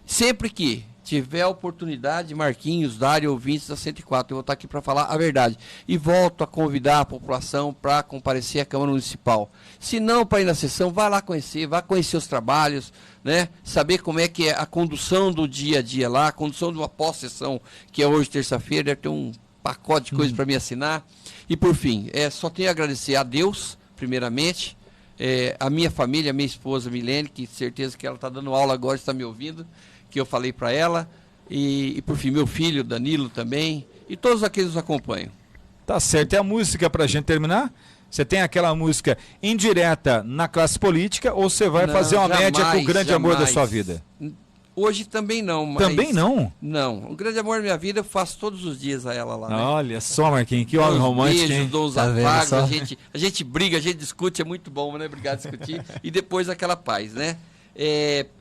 sempre que tiver a oportunidade, Marquinhos, Dário, ouvintes da 104, eu vou estar aqui para falar a verdade. E volto a convidar a população para comparecer à Câmara Municipal. Se não para ir na sessão, vá conhecer os trabalhos, né? Saber como é que é a condução do dia a dia lá, a condução de uma pós-sessão, que é hoje terça-feira, deve ter um pacote de coisas para me assinar. E por fim, só tenho a agradecer a Deus, primeiramente, a minha família, a minha esposa Milene, que certeza que ela está dando aula agora, está me ouvindo, que eu falei para ela, E por fim, meu filho, Danilo também, e todos aqueles que nos acompanham. Tá certo. E a música pra gente terminar? Você tem aquela música indireta na classe política ou você vai fazer uma média com o grande amor da sua vida? Hoje também não, mas... Também não? Não. O grande amor da minha vida eu faço todos os dias a ela lá, né? Olha só, Marquinhos, que homem romântico, beijos, hein? dou uns Tá vendo afagos, só? a gente briga, a gente discute, é muito bom, né? Brigar, discutir. E depois aquela paz, né?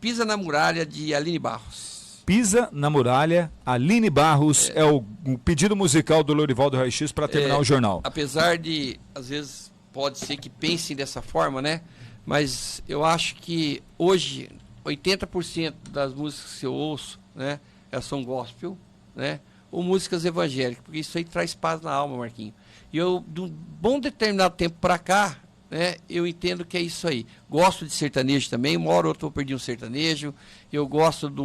Pisa na Muralha, de Aline Barros. Pisa na Muralha, Aline Barros, é o pedido musical do Lorivaldo Raio-X para terminar o jornal. Apesar de, às vezes, pode ser que pensem dessa forma, né? Mas eu acho que hoje 80% das músicas que eu ouço, né, elas são gospel, né, ou músicas evangélicas, porque isso aí traz paz na alma, Marquinhos. E eu, de um bom determinado tempo para cá, né, eu entendo que é isso aí. Gosto de sertanejo também, uma hora ou outra eu perdi um sertanejo, eu gosto do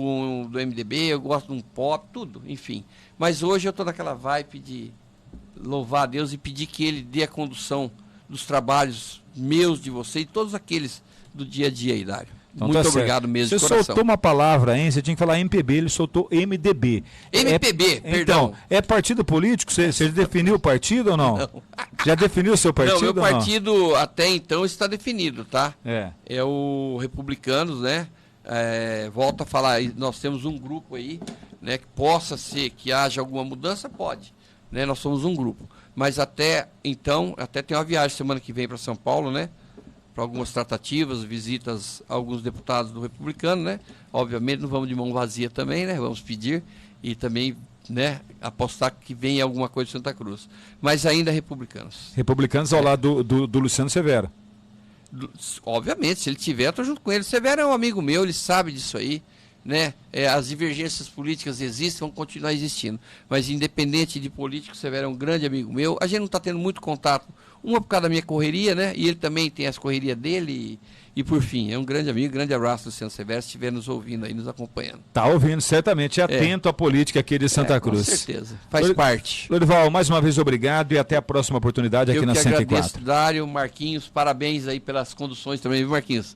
MDB, eu gosto de um pop, tudo, enfim. Mas hoje eu estou naquela vibe de louvar a Deus e pedir que Ele dê a condução dos trabalhos meus, de você e todos aqueles do dia a dia aí, Dário. Então, Muito tá obrigado certo. mesmo, Você de coração. soltou uma palavra, hein? Você tinha que falar MPB, ele soltou MDB. MPB, perdão. Então, é partido político? Você definiu o partido ou não? Não. Já definiu o seu partido Não, meu ou não? partido até então está definido, tá? É. É o Republicanos, né? Volto a falar, nós temos um grupo aí, né? Que possa ser que haja alguma mudança, pode. Né? Nós somos um grupo. Mas até então, até tem uma viagem semana que vem para São Paulo, né? Para algumas tratativas, visitas a alguns deputados do Republicano, né? Obviamente não vamos de mão vazia também, né? Vamos pedir e também, né, apostar que venha alguma coisa de Santa Cruz. Mas ainda republicanos. Republicanos ao lado do Luciano Severo. Obviamente, se ele tiver, eu estou junto com ele. Severo é um amigo meu, ele sabe disso aí, né? As divergências políticas existem, vão continuar existindo. Mas independente de político, Severo é um grande amigo meu. A gente não está tendo muito contato, uma por causa da minha correria, né? E ele também tem as correrias dele. E por fim, é um grande amigo, grande abraço, Luciano Severo, se estiver nos ouvindo aí, nos acompanhando. Tá ouvindo, certamente, atento à política aqui de Santa Cruz. Com certeza, faz parte. Lorival, mais uma vez obrigado e até a próxima oportunidade aqui Eu na que 104. agradeço, Dário, Marquinhos, parabéns aí pelas conduções também, viu, Marquinhos?